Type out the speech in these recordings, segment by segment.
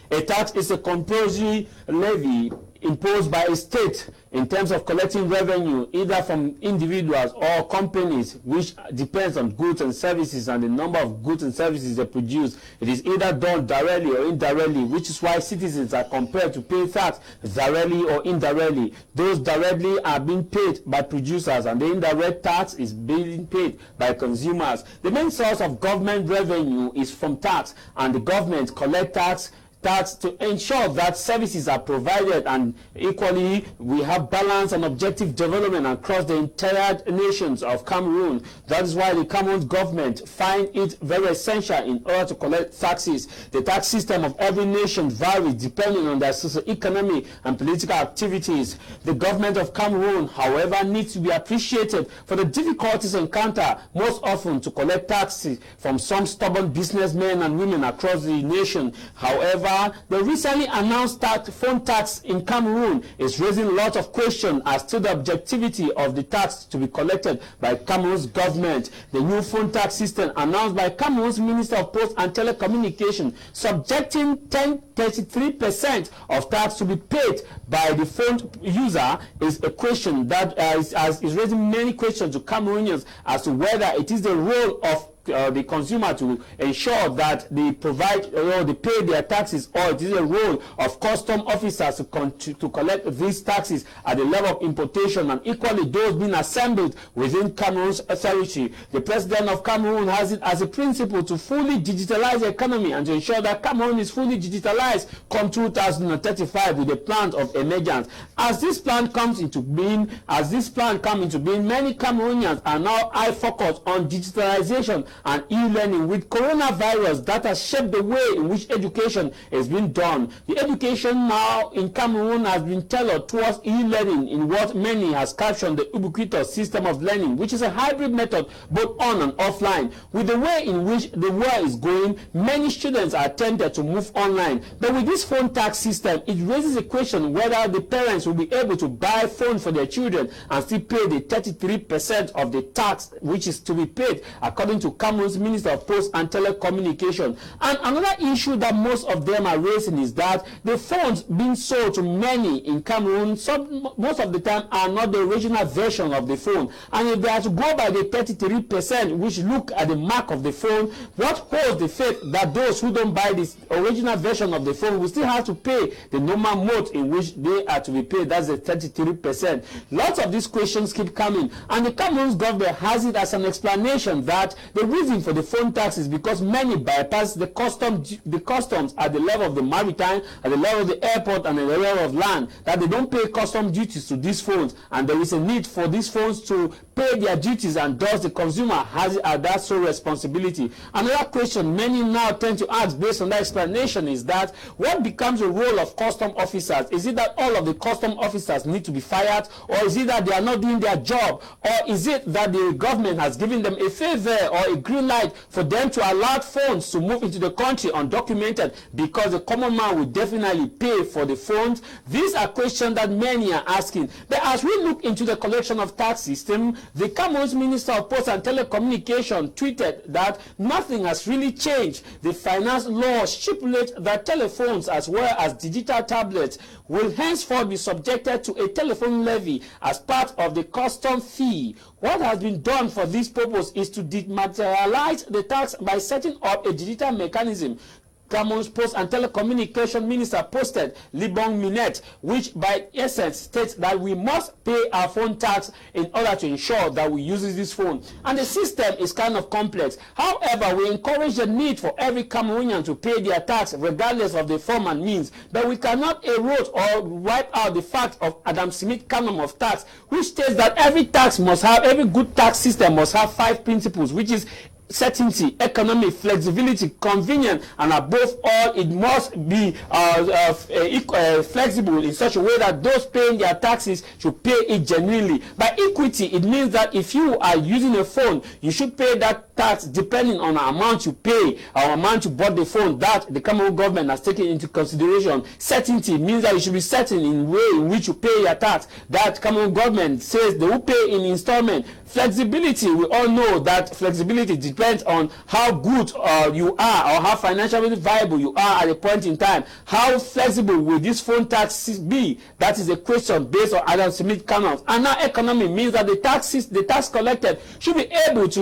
A tax is a compulsory levy imposed by a state in terms of collecting revenue either from individuals or companies, which depends on goods and services and the number of goods and services they produce. It is either done directly or indirectly, which is why citizens are compelled to pay tax directly or indirectly. Those directly are being paid by producers and the indirect tax is being paid by consumers. The main source of government revenue is from tax, and the government collects tax to ensure that services are provided, and equally we have balance and objective development across the entire nations of Cameroon. That is why the Cameroon government find it very essential in order to collect taxes. The tax system of every nation varies depending on their socio-economic and political activities. The government of Cameroon, however, needs to be appreciated for the difficulties encountered most often to collect taxes from some stubborn businessmen and women across the nation. However, the recently announced phone tax in Cameroon is raising a lot of questions as to the objectivity of the tax to be collected by Cameroon's government. The new phone tax system announced by Cameroon's Minister of Posts and Telecommunication, subjecting 33% of tax to be paid by the phone user, is a question that is raising many questions to Cameroonians as to whether it is the role of the consumer to ensure that they provide or they pay their taxes, or it is a role of custom officers to collect these taxes at the level of importation, and equally those being assembled within Cameroon's authority. The president of Cameroon has it as a principle to fully digitalize the economy and to ensure that Cameroon is fully digitalized come 2035 with a plan of emergence. As this plan comes into being, many Cameroonians are now focused on digitalization and e-learning, with coronavirus that has shaped the way in which education is being done. The education now in Cameroon has been tailored towards e-learning in what many has captioned the ubiquitous system of learning, which is a hybrid method both on and offline. With the way in which the world is going, many students are tempted to move online. But with this phone tax system, it raises a question whether the parents will be able to buy a phone for their children and still pay the 33% of the tax which is to be paid according to Cameroon's Minister of Posts and Telecommunication. And another issue that most of them are raising is that the phones being sold to many in Cameroon, most of the time are not the original version of the phone. And if they are to go by the 33%, which look at the mark of the phone, what holds the faith that those who don't buy this original version of the phone will still have to pay the normal mode in which they are to be paid? That's the 33%. Lots of these questions keep coming, and the Cameroon's government has it as an explanation that the reason for the phone tax is because many bypass the customs at the level of the maritime, at the level of the airport, and at the level of land, that they don't pay custom duties to these phones, and there is a need for these phones to pay their duties, and thus the consumer has that sole responsibility. Another question many now tend to ask based on that explanation is that what becomes the role of custom officers? Is it that all of the custom officers need to be fired, or is it that they are not doing their job, or is it that the government has given them a favor or a green light for them to allow phones to move into the country undocumented, because the common man will definitely pay for the phones? These are questions that many are asking. But as we look into the collection of tax system, the Cameroon's Minister of Posts and Telecommunication tweeted that nothing has really changed. The finance law stipulates that telephones as well as digital tablets will henceforth be subjected to a telephone levy as part of the custom fee. What has been done for this purpose is to dematerialize the tax by setting up a digital mechanism. Cameroon's Post and Telecommunication Minister posted Libong Minette, which by essence states that we must pay our phone tax in order to ensure that we use this phone. And the system is kind of complex. However, we encourage the need for every Cameroonian to pay their tax regardless of the form and means. But we cannot erode or wipe out the fact of Adam Smith canon of tax, which states that every good tax system must have 5 principles, which is certainty, economic, flexibility, convenient, and above all, it must be flexible in such a way that those paying their taxes should pay it genuinely. By equity, it means that if you are using a phone, you should pay that tax depending on the amount you pay or amount you bought the phone. That the Cameroon government has taken into consideration. Certainty means that you should be certain in the way in which you pay your tax. That Cameroon government says they will pay in installment. Flexibility, we all know that flexibility depends on how good you are or how financially viable you are at a point in time. How flexible will this phone tax be? That is a question based on Adam Smith canons. And now economy means that the tax collected should be able to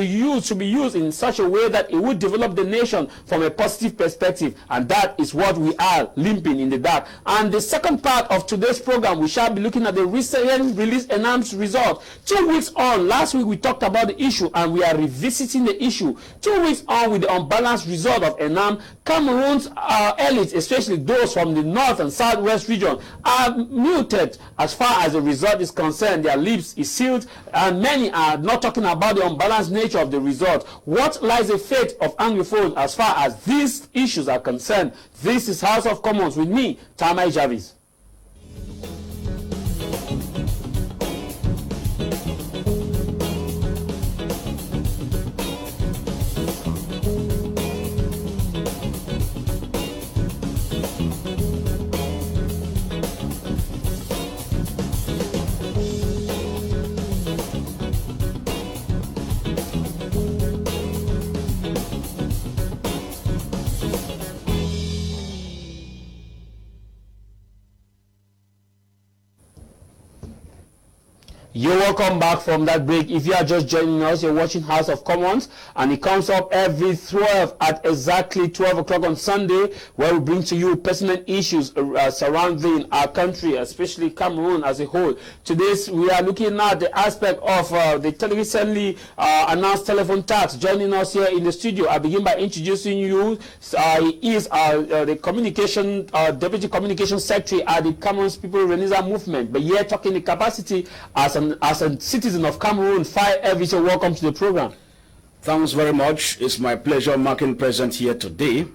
be used in such a way that it would develop the nation from a positive perspective. And that is what we are limping in the dark. And the second part of today's program, we shall be looking at the recent released ENAM's result. 2 weeks on, last week we talked about the issue and we are revisiting the issue. 2 weeks on with the unbalanced result of ENAM, Cameroon's elites, especially those from the north and southwest region, are muted as far as the result is concerned. Their lips is sealed and many are not talking about the unbalanced nature of the result. What lies the fate of Anglophone as far as these issues are concerned? This is House of Commons with me, Tamai Jarvis. You're welcome back from that break. If you are just joining us, you're watching House of Commons, and it comes up every 12 at exactly 12 o'clock on Sunday, where we bring to you pertinent issues surrounding our country, especially Cameroon as a whole. Today, we are looking at the aspect of the recently announced telephone tax. Joining us here in the studio, I begin by introducing you. He is the communication deputy communication secretary at the Cameroon People Renaissance Movement, but here talking the capacity as a citizen of Cameroon. Fcfa, welcome to the program. Thanks very much. It's my pleasure marking present here today.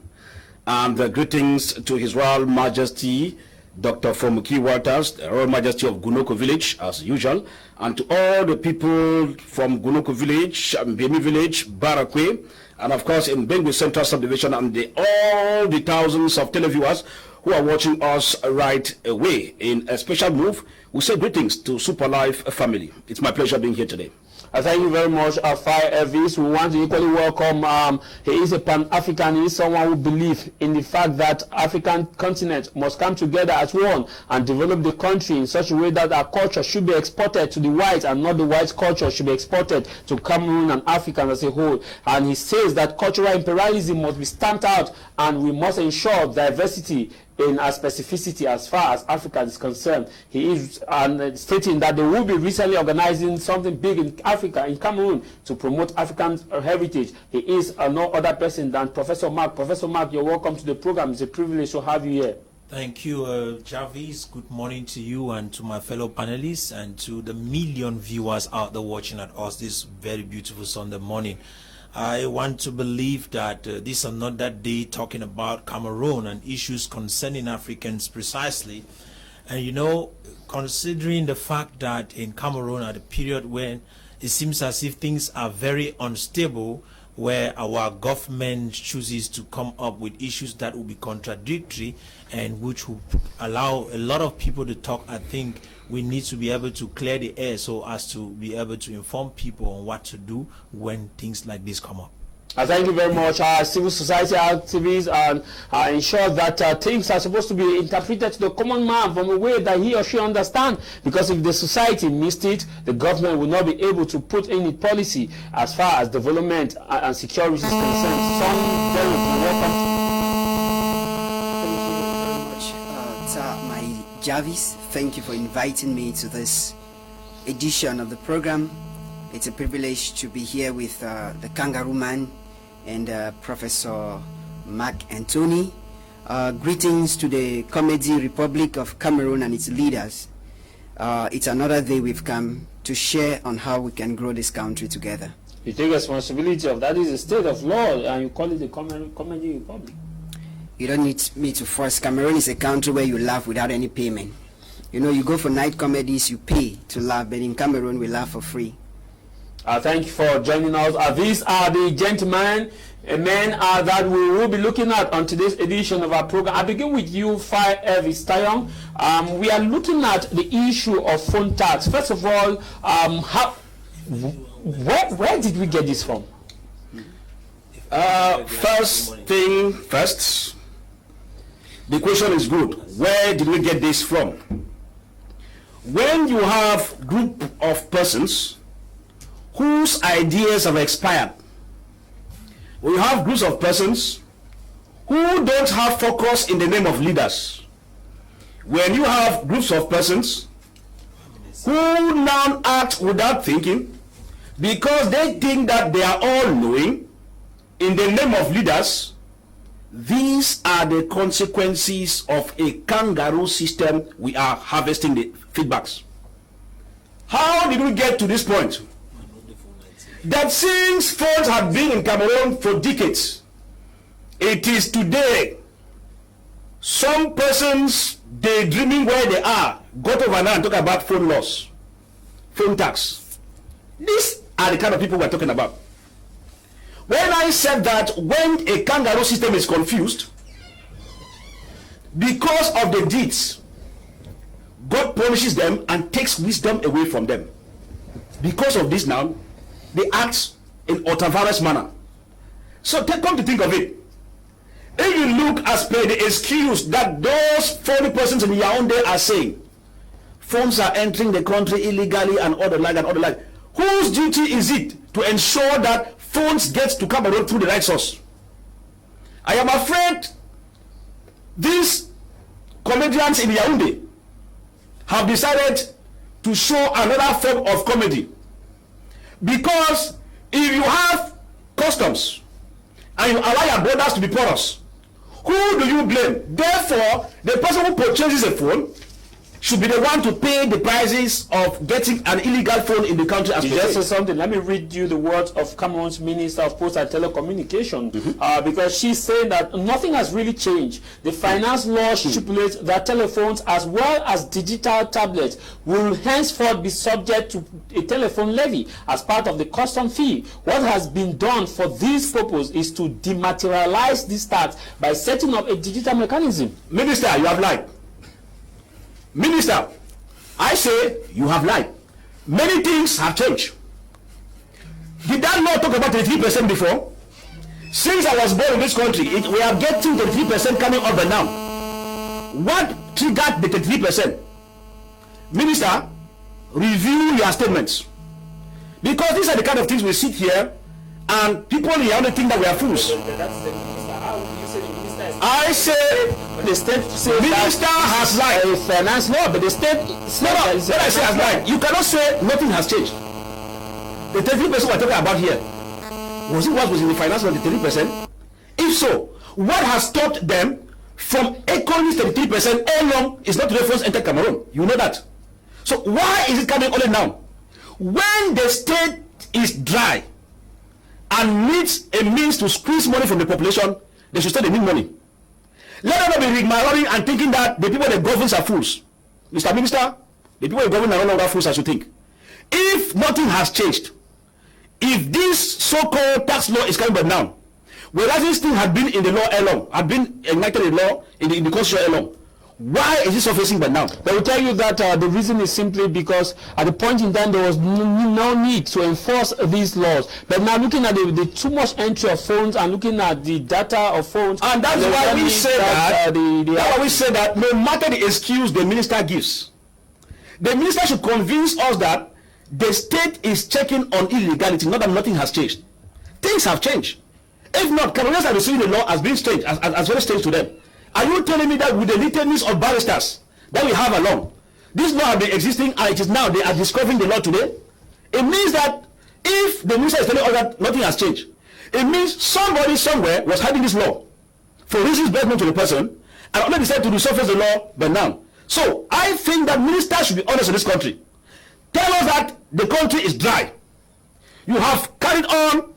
And greetings to His Royal Majesty Dr. Fomuki Walters, the Royal Majesty of Gunoko Village, as usual, and to all the people from Gunoko Village, Mbemi Village, Barakwe, and of course in Bengu Central Subdivision, and all the thousands of televiewers who are watching us right away. In a special move, we say greetings to Super Life family. It's my pleasure being here today. Thank you very much, Fcfa. We want to equally welcome, he is a Pan-African. He is someone who believes in the fact that African continent must come together as one and develop the country in such a way that our culture should be exported to the whites and not the whites' culture should be exported to Cameroon and Africans as a whole. And he says that cultural imperialism must be stamped out and we must ensure diversity in our specificity as far as Africa is concerned. He is stating that they will be recently organizing something big in Africa, in Cameroon, to promote African heritage. He is no other person than Professor Mark. Professor Mark, you're welcome to the program. It's a privilege to have you here. Thank you, Jarvis. Good morning to you and to my fellow panelists and to the million viewers out there watching at us this very beautiful Sunday morning. I want to believe that this is not that day talking about Cameroon and issues concerning Africans precisely. And you know, considering the fact that in Cameroon at a period when it seems as if things are very unstable, where our government chooses to come up with issues that will be contradictory and which will allow a lot of people to talk, I think we need to be able to clear the air so as to be able to inform people on what to do when things like this come up. Thank you very much. Civil society activists and ensure that things are supposed to be interpreted to the common man from a way that he or she understands. Because if the society missed it, the government will not be able to put any policy as far as development and security is concerned. Thank you very much, my Jarvis. Thank you for inviting me to this edition of the program. It's a privilege to be here with the Kangaroo Man and Professor Mark Anthony. Greetings to the Comedy Republic of Cameroon and its leaders. It's another day we've come to share on how we can grow this country together. You take responsibility of that. Is a state of law and you call it the Comedy Republic. You don't need me to force. Cameroon is a country where you laugh without any payment. You know, you go for night comedies, you pay to laugh, but in Cameroon we laugh for free. Thank you for joining us. These are the gentlemen and men that we will be looking at on today's edition of our program. I begin with you, Fcfa. We are looking at the issue of phone tax. First of all, Where did we get this from? First thing first, the question is good. Where did we get this from? When you have group of persons whose ideas have expired, when you have groups of persons who don't have focus in the name of leaders, when you have groups of persons who now act without thinking because they think that they are all knowing in the name of leaders, these are the consequences of a kangaroo system. We are harvesting the feedbacks. How did we get to this point? That since phones have been in Cameroon for decades, it is today some persons daydreaming where they are got over now and talk about phone loss, phone tax. These are the kind of people we're talking about. When I said that when a kangaroo system is confused because of the deeds, God punishes them and takes wisdom away from them. Because of this now, they act in ultra-virus manner. So come to think of it, if you look as per the excuse that those 40 persons in Yaoundé are saying, phones are entering the country illegally and all the like and all the like, whose duty is it to ensure that phones get to Cameroon through the right source? I am afraid these comedians in Yaoundé have decided to show another form of comedy. Because if you have customs and you allow your borders to be porous, who do you blame? Therefore, the person who purchases a phone should be the one to pay the prices of getting an illegal phone in the country. As you just said something. Let me read you the words of Cameroon's Minister of Post and Telecommunication, because she's saying that nothing has really changed. The finance law stipulates that telephones as well as digital tablets will henceforth be subject to a telephone levy as part of the custom fee. What has been done for this purpose is to dematerialize this tax by setting up a digital mechanism. Minister, you have lied. Minister, I say you have lied. Many things have changed. Did that law talk about 33% before? Since I was born in this country, we are getting 33% coming up and down. What triggered the 33%? Minister, review your statements. Because these are the kind of things we sit here and people here only think that we are fools. I say the state minister has lied. A finance law, but the state no, what I say has lied. You cannot say nothing has changed. The 33% we're talking about here, was it what was in the finance law, the 33%? If so, what has stopped them from echoing 33% all along is not to the phones enter Cameroon? You know that. So why is it coming only now? When the state is dry and needs a means to squeeze money from the population, they should say they need money. Let us not be rigmaroling and thinking that the people that govern are fools. Mr. Minister, the people that govern are no longer fools as you think. If nothing has changed, if this so-called tax law is coming back now, whereas this thing had been in the law along, had been enacted in law in the constitution along, why is it surfacing but now? They will tell you that the reason is simply because at the point in time there was no need to enforce these laws. But now looking at the too much entry of phones and looking at the data of phones, and that's why we say that, that's why we say that no matter the excuse the minister gives, the minister should convince us that the state is checking on illegality, not that nothing has changed. Things have changed. If not, Cameroonians are receiving the law as being strange, as very strange to them. Are you telling me that with the litanies of barristers that we have along, this law has been existing and it is now they are discovering the law today? It means that if the minister is telling us that nothing has changed, it means somebody somewhere was hiding this law for reasons best known to the person and only decided to resurface the law but now. So I think that ministers should be honest in this country. Tell us that the country is dry. You have carried on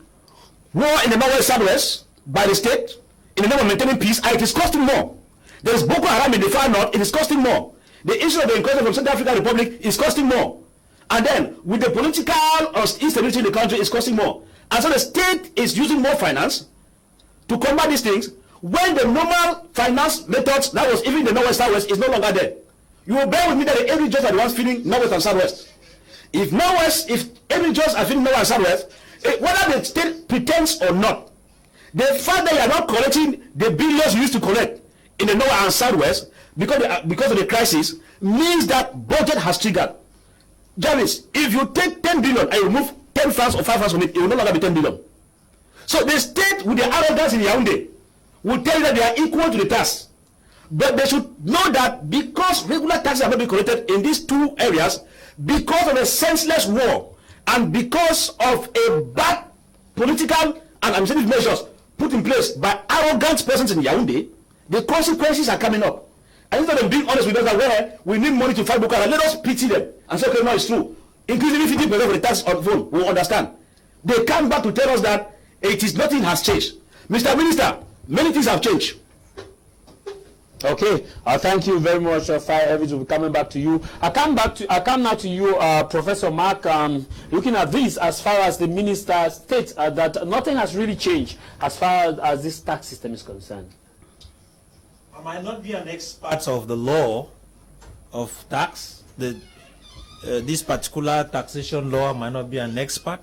war in the North-Southwest by the state in the name of maintaining peace, and it is costing more. There is Boko Haram in the far north, it is costing more. The issue of the incursion from Central African Republic is costing more. And then, with the political instability in the country, is costing more. And so the state is using more finance to combat these things, when the normal finance methods that was even the Northwest Southwest is no longer there. You will bear with me that the every judge are the ones feeling Northwest and Southwest. If Northwest, if any judge are feeling North and Southwest, whether the state pretends or not, the fact that you are not collecting the billions you used to collect in the North and Southwest because of the crisis means that budget has triggered. Jarvis, if you take 10 billion and you remove 10 francs or 5 francs from it, it will no longer be 10 billion. So the state with the arrogance in Yaoundé will tell you that they are equal to the tax. But they should know that because regular taxes are not being collected in these two areas, because of a senseless war and because of a bad political and administrative measures put in place by arrogant persons in Yaoundé, the consequences are coming up. And instead of being honest with us that well, we need money to fight Boko Haram, let us pity them and say, okay, no, it's true. Increasing 50% of the tax on phone, we'll understand. They come back to tell us that nothing has changed. Mr. Minister, many things have changed. Okay, thank you very much, Fire Evans. Will be coming back to you. I come now to you, Professor Mark. Looking at this, as far as the minister states that nothing has really changed as far as this tax system is concerned. I might not be an expert of the law of tax. This particular taxation law, I might not be an expert,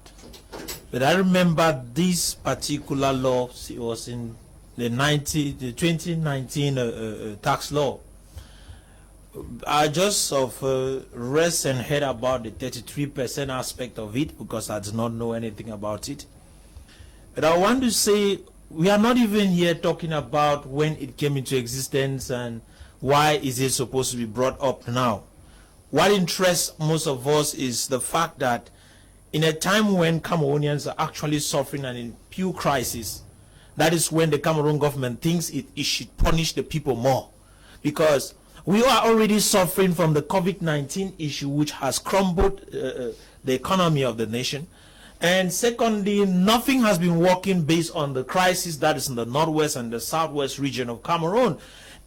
but I remember this particular law was in the 2019 tax law. I just rest and heard about the 33% aspect of it because I did not know anything about it. But I want to say we are not even here talking about when it came into existence and why is it supposed to be brought up now. What interests most of us is the fact that in a time when Cameroonians are actually suffering an acute crisis, that is when the Cameroon government thinks it should punish the people more. Because we are already suffering from the COVID-19 issue, which has crumbled the economy of the nation. And secondly, nothing has been working based on the crisis that is in the northwest and the southwest region of Cameroon.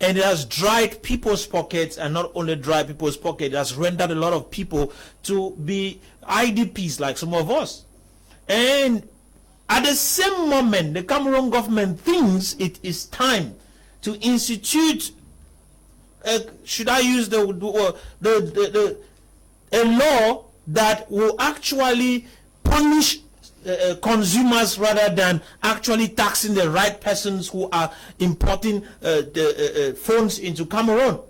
And it has dried people's pockets, and not only dried people's pockets, it has rendered a lot of people to be IDPs like some of us. And at the same moment, the Cameroon government thinks it is time to institute, should I use a law that will actually punish consumers rather than actually taxing the right persons who are importing the phones into Cameroon.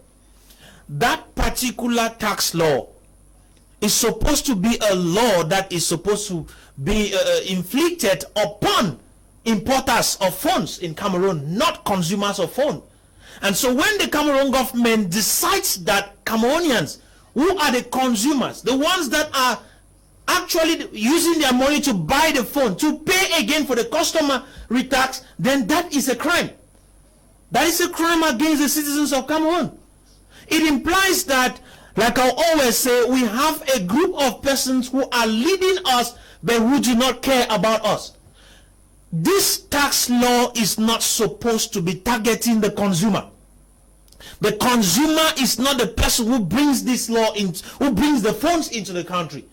That particular tax law is supposed to be a law that is supposed to be inflicted upon importers of phones in Cameroon, not consumers of phone. And so when the Cameroon government decides that Cameroonians, who are the consumers, the ones that are actually using their money to buy the phone, to pay again for the customer tax, then that is a crime. That is a crime against the citizens of Cameroon. It implies that, like I always say, we have a group of persons who are leading us but who do not care about us. This tax law is not supposed to be targeting the consumer. The consumer is not the person who brings this law in, who brings the phones into the country.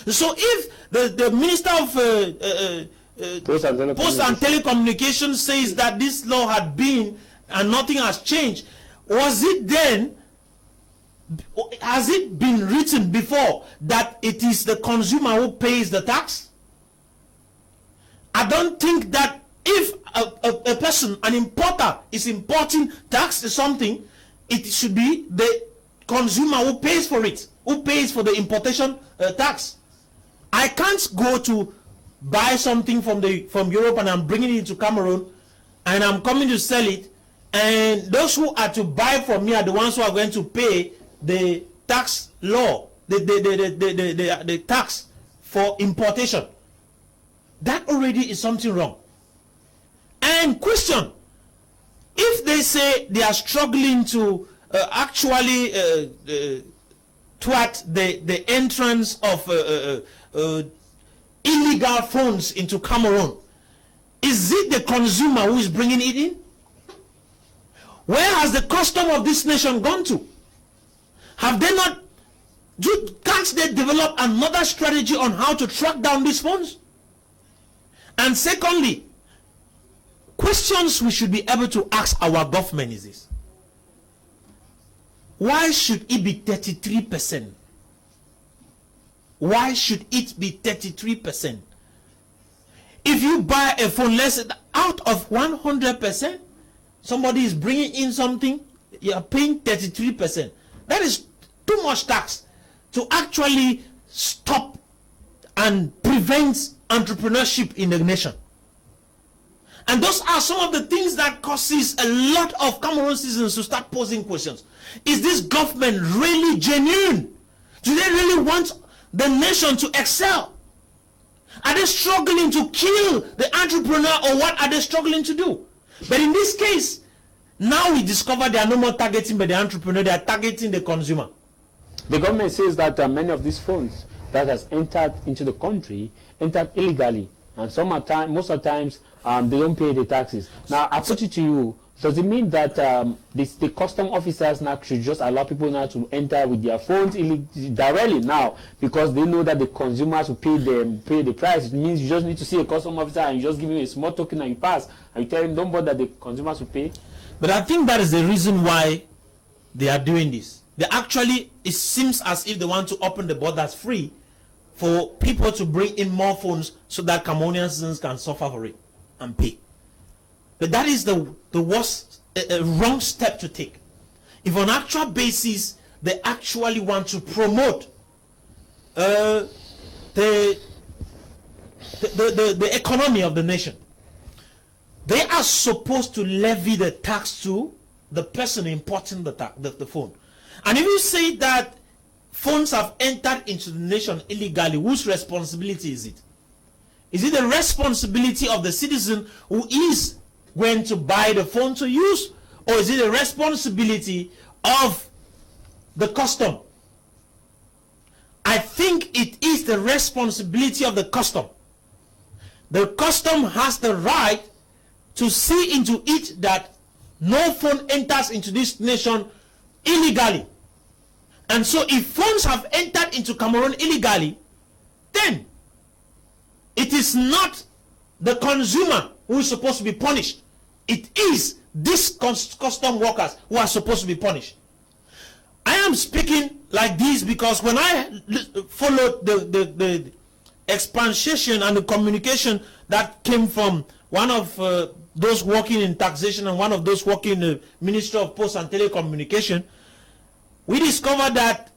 So if the Minister of Post and Telecommunications says that this law had been and nothing has changed, was it then, has it been written before that it is the consumer who pays the tax? I don't think that if a person, an importer, is importing tax or something, it should be the consumer who pays for it, who pays for the importation tax. I can't go to buy something from Europe and I'm bringing it into Cameroon and I'm coming to sell it, and those who are to buy from me are the ones who are going to pay the tax law, the tax for importation. That already is something wrong. And question, if they say they are struggling to actually thwart the entrance of illegal funds into Cameroon, is it the consumer who is bringing it in? Where has the custom of this nation gone to? Have they not, can't they develop another strategy on how to track down these funds? And secondly, questions we should be able to ask our government is this: why should it be 33%? why should it be 33%? If you buy a phone, let's say out of 100%, somebody is bringing in something, you are paying 33%. That is too much tax to actually stop and prevent entrepreneurship in the nation. And those are some of the things that causes a lot of Cameroon citizens to start posing questions. Is this government really genuine? Do they really want the nation to excel? Are they struggling to kill the entrepreneur, or what are they struggling to do? But in this case, now we discover they are no more targeting by the entrepreneur, they are targeting the consumer. The government says that many of these funds that has entered into the country entered illegally, and most of the times they don't pay the taxes. Now I put it to you, does it mean that the custom officers now should just allow people now to enter with their phones directly now, because they know that the consumers will pay the price? It means you just need to see a custom officer and you just give him a small token and you pass, and you tell him don't bother, the consumers will pay. But I think that is the reason why they are doing this. They actually, it seems as if they want to open the borders free for people to bring in more phones so that Cameroonian citizens can suffer for it and pay. But that is the worst, wrong step to take. If on actual basis they actually want to promote the economy of the nation, they are supposed to levy the tax to the person importing the phone. And if you say that phones have entered into the nation illegally, whose responsibility is it? Is it the responsibility of the citizen who is going to buy the phone to use, or is it the responsibility of the custom? I think it is the responsibility of the custom. The custom has the right to see into it that no phone enters into this nation illegally. And so if phones have entered into Cameroon illegally, then it is not the consumer who is supposed to be punished. It is these custom workers who are supposed to be punished. I am speaking like this because when I followed the expansion and the communication that came from one of those working in taxation and one of those working in the Ministry of Posts and Telecommunication, we discovered that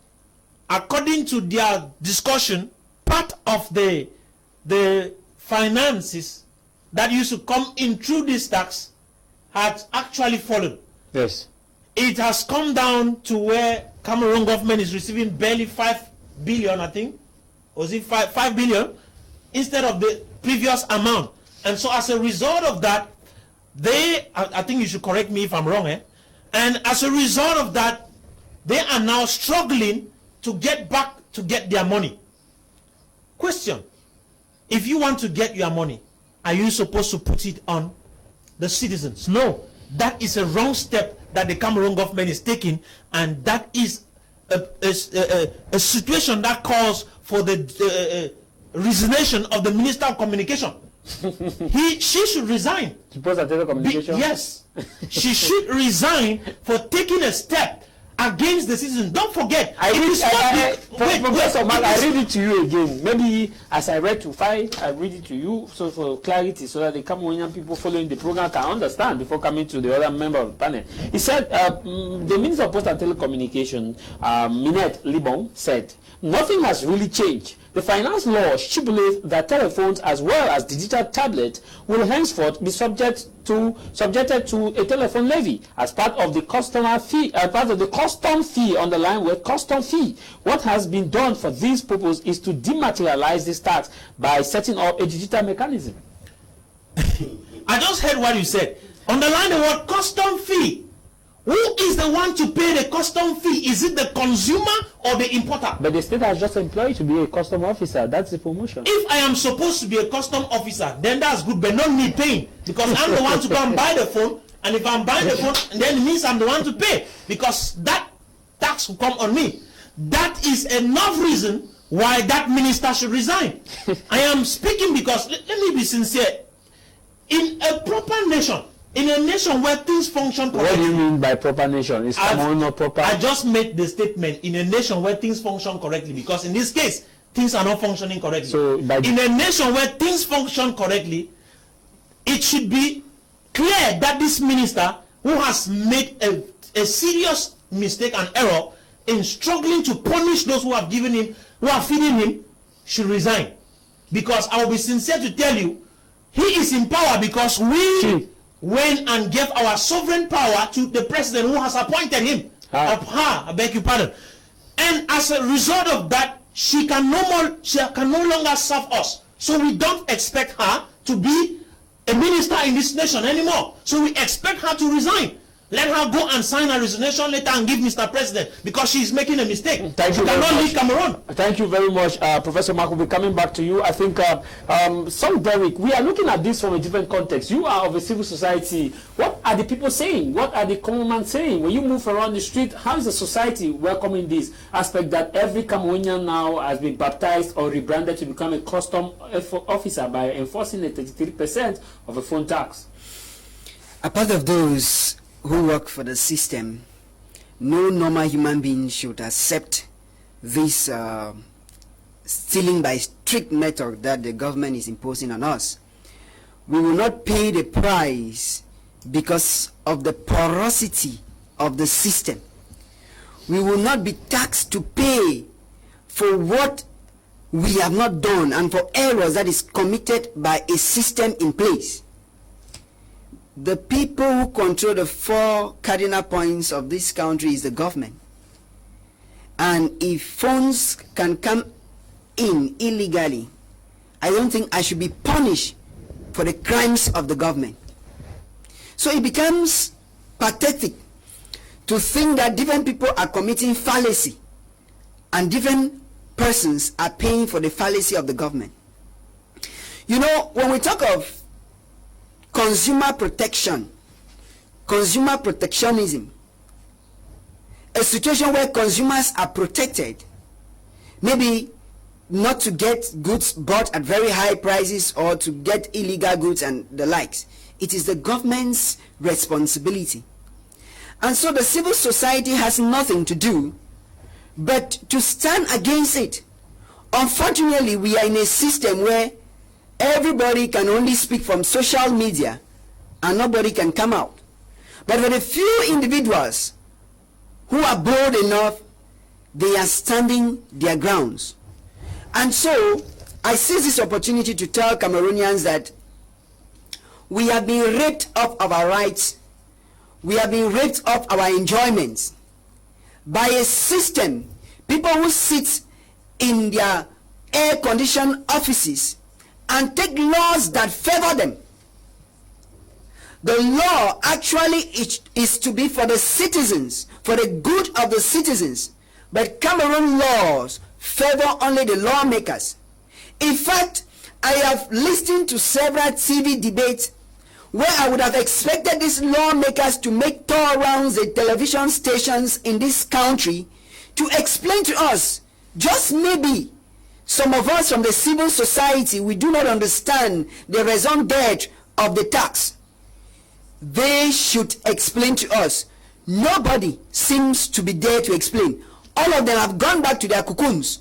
according to their discussion, part of the finances that used to come in through this tax had actually fallen. Yes. It has come down to where Cameroon government is receiving barely 5 billion, I think. Was it 5 billion? Instead of the previous amount. And so as a result of that, I think you should correct me if I'm wrong, and as a result of that, they are now struggling to get their money. Question: if you want to get your money, are you supposed to put it on the citizens? No, that is a wrong step that the Cameroon government is taking, and that is a situation that calls for the resignation of the Minister of Communication. She should resign. Yes, she should resign for taking a step against the citizens. Don't forget, Professor Mark, I read it to you again. Maybe as I read to 5, I read it to you so for clarity, so that the Cameroonian people following the program can understand before coming to the other member of the panel. He said, the Minister of Post and Telecommunication, Minette Libon, said, nothing has really changed. The finance law stipulates that telephones as well as digital tablets will henceforth be subjected to a telephone levy as part of the customer fee, part of the custom fee, underlined with custom fee. What has been done for this purpose is to dematerialize this tax by setting up a digital mechanism. I just heard what you said. Underline the word custom fee. Who is the one to pay the custom fee? Is it the consumer or the importer? But the state has just employed to be a custom officer. That's the promotion. If I am supposed to be a custom officer, then that's good, but not me paying. Because I'm the one to go and buy the phone. And if I'm buying the phone, then it means I'm the one to pay. Because that tax will come on me. That is enough reason why that minister should resign. I am speaking because, let me be sincere, in a proper nation, in a nation where things function correctly. What do you mean by proper nation? Is Cameroon not proper? I just made the statement, in a nation where things function correctly, because in this case, things are not functioning correctly. So in a nation where things function correctly, it should be clear that this minister who has made a serious mistake and error in struggling to punish those who have given him, who are feeding him, should resign. Because I will be sincere to tell you, he is in power because we went and gave our sovereign power to the president who has appointed him. I beg your pardon. And as a result of that, she can no longer serve us. So we don't expect her to be a minister in this nation anymore. So we expect her to resign. Let her go and sign a resignation letter and give Mr. President, because she is making a mistake. Thank you she cannot leave Cameroon. Thank you very much, Professor Mark. We'll be coming back to you. I think, Derek, we are looking at this from a different context. You are of a civil society. What are the people saying? What are the common man saying? When you move around the street, how is the society welcoming this aspect that every Cameroonian now has been baptized or rebranded to become a custom officer by enforcing a 33% of a phone tax? A part of those who work for the system, no normal human being should accept this stealing by strict method that the government is imposing on us. We will not pay the price because of the porosity of the system. We will not be taxed to pay for what we have not done and for errors that is committed by a system in place. The people who control the 4 cardinal points of this country is the government. And if funds can come in illegally, I don't think I should be punished for the crimes of the government. So it becomes pathetic to think that different people are committing fallacy and different persons are paying for the fallacy of the government. You know, when we talk of consumer protection, consumer protectionism, a situation where consumers are protected, maybe not to get goods bought at very high prices or to get illegal goods and the likes. It is the government's responsibility. And so the civil society has nothing to do but to stand against it. Unfortunately, we are in a system where everybody can only speak from social media and nobody can come out. But for the few individuals who are bold enough, they are standing their grounds. And so I seize this opportunity to tell Cameroonians that we have been ripped of our rights, we have been ripped of our enjoyments by a system, people who sit in their air-conditioned offices and take laws that favor them. The law actually is to be for the citizens, for the good of the citizens. But Cameroon laws favor only the lawmakers. In fact, I have listened to several TV debates where I would have expected these lawmakers to make tour rounds the television stations in this country to explain to us, just maybe, some of us from the civil society, we do not understand the raison d'etre of the tax. They should explain to us. Nobody seems to be there to explain. All of them have gone back to their cocoons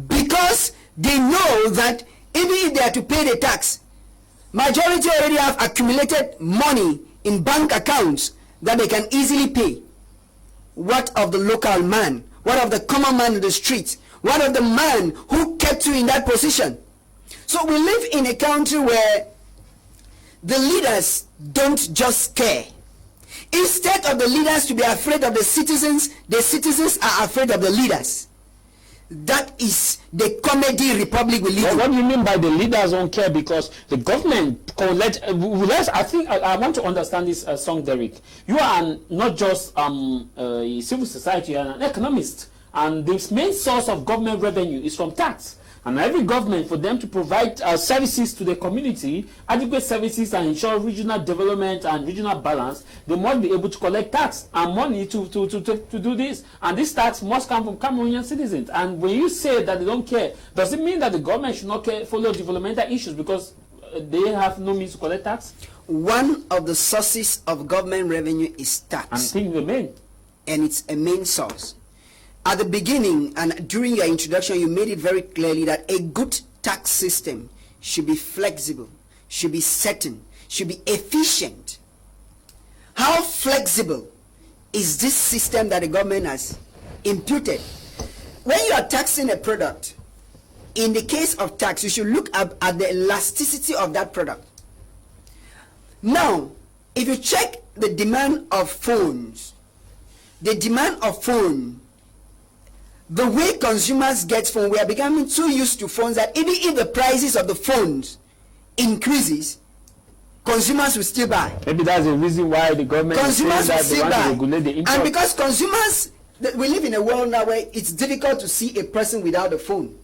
because they know that even if they are to pay the tax, majority already have accumulated money in bank accounts that they can easily pay. What of the local man? What of the common man in the street? What of the man who kept you in that position? So we live in a country where the leaders don't just care. Instead of the leaders to be afraid of the citizens are afraid of the leaders. That is the comedy republic we live in. What do you mean by the leaders don't care? Because the government I think I want to understand this song, Derek. You are not just a civil society, you are an economist. And the main source of government revenue is from tax. And every government, for them to provide services to the community, adequate services and ensure regional development and regional balance, they must be able to collect tax and money to do this. And this tax must come from Cameroonian citizens. And when you say that they don't care, does it mean that the government should not follow developmental issues because they have no means to collect tax? One of the sources of government revenue is tax. I think the main. And it's a main source. at the beginning and during your introduction, you made it very clearly that a good tax system should be flexible, should be certain, should be efficient. How flexible is this system that the government has imputed? When you are taxing a product, in the case of tax, you should look at the elasticity of that product. Now, if you check the demand of phones, the demand of phone, the way consumers get phone, we are becoming too used to phones that even if the prices of the phones increases, consumers will still buy. Maybe that's the reason why the government consumers is saying that they want to regulate the import. And because consumers, we live in a world now where it's difficult to see a person without a phone.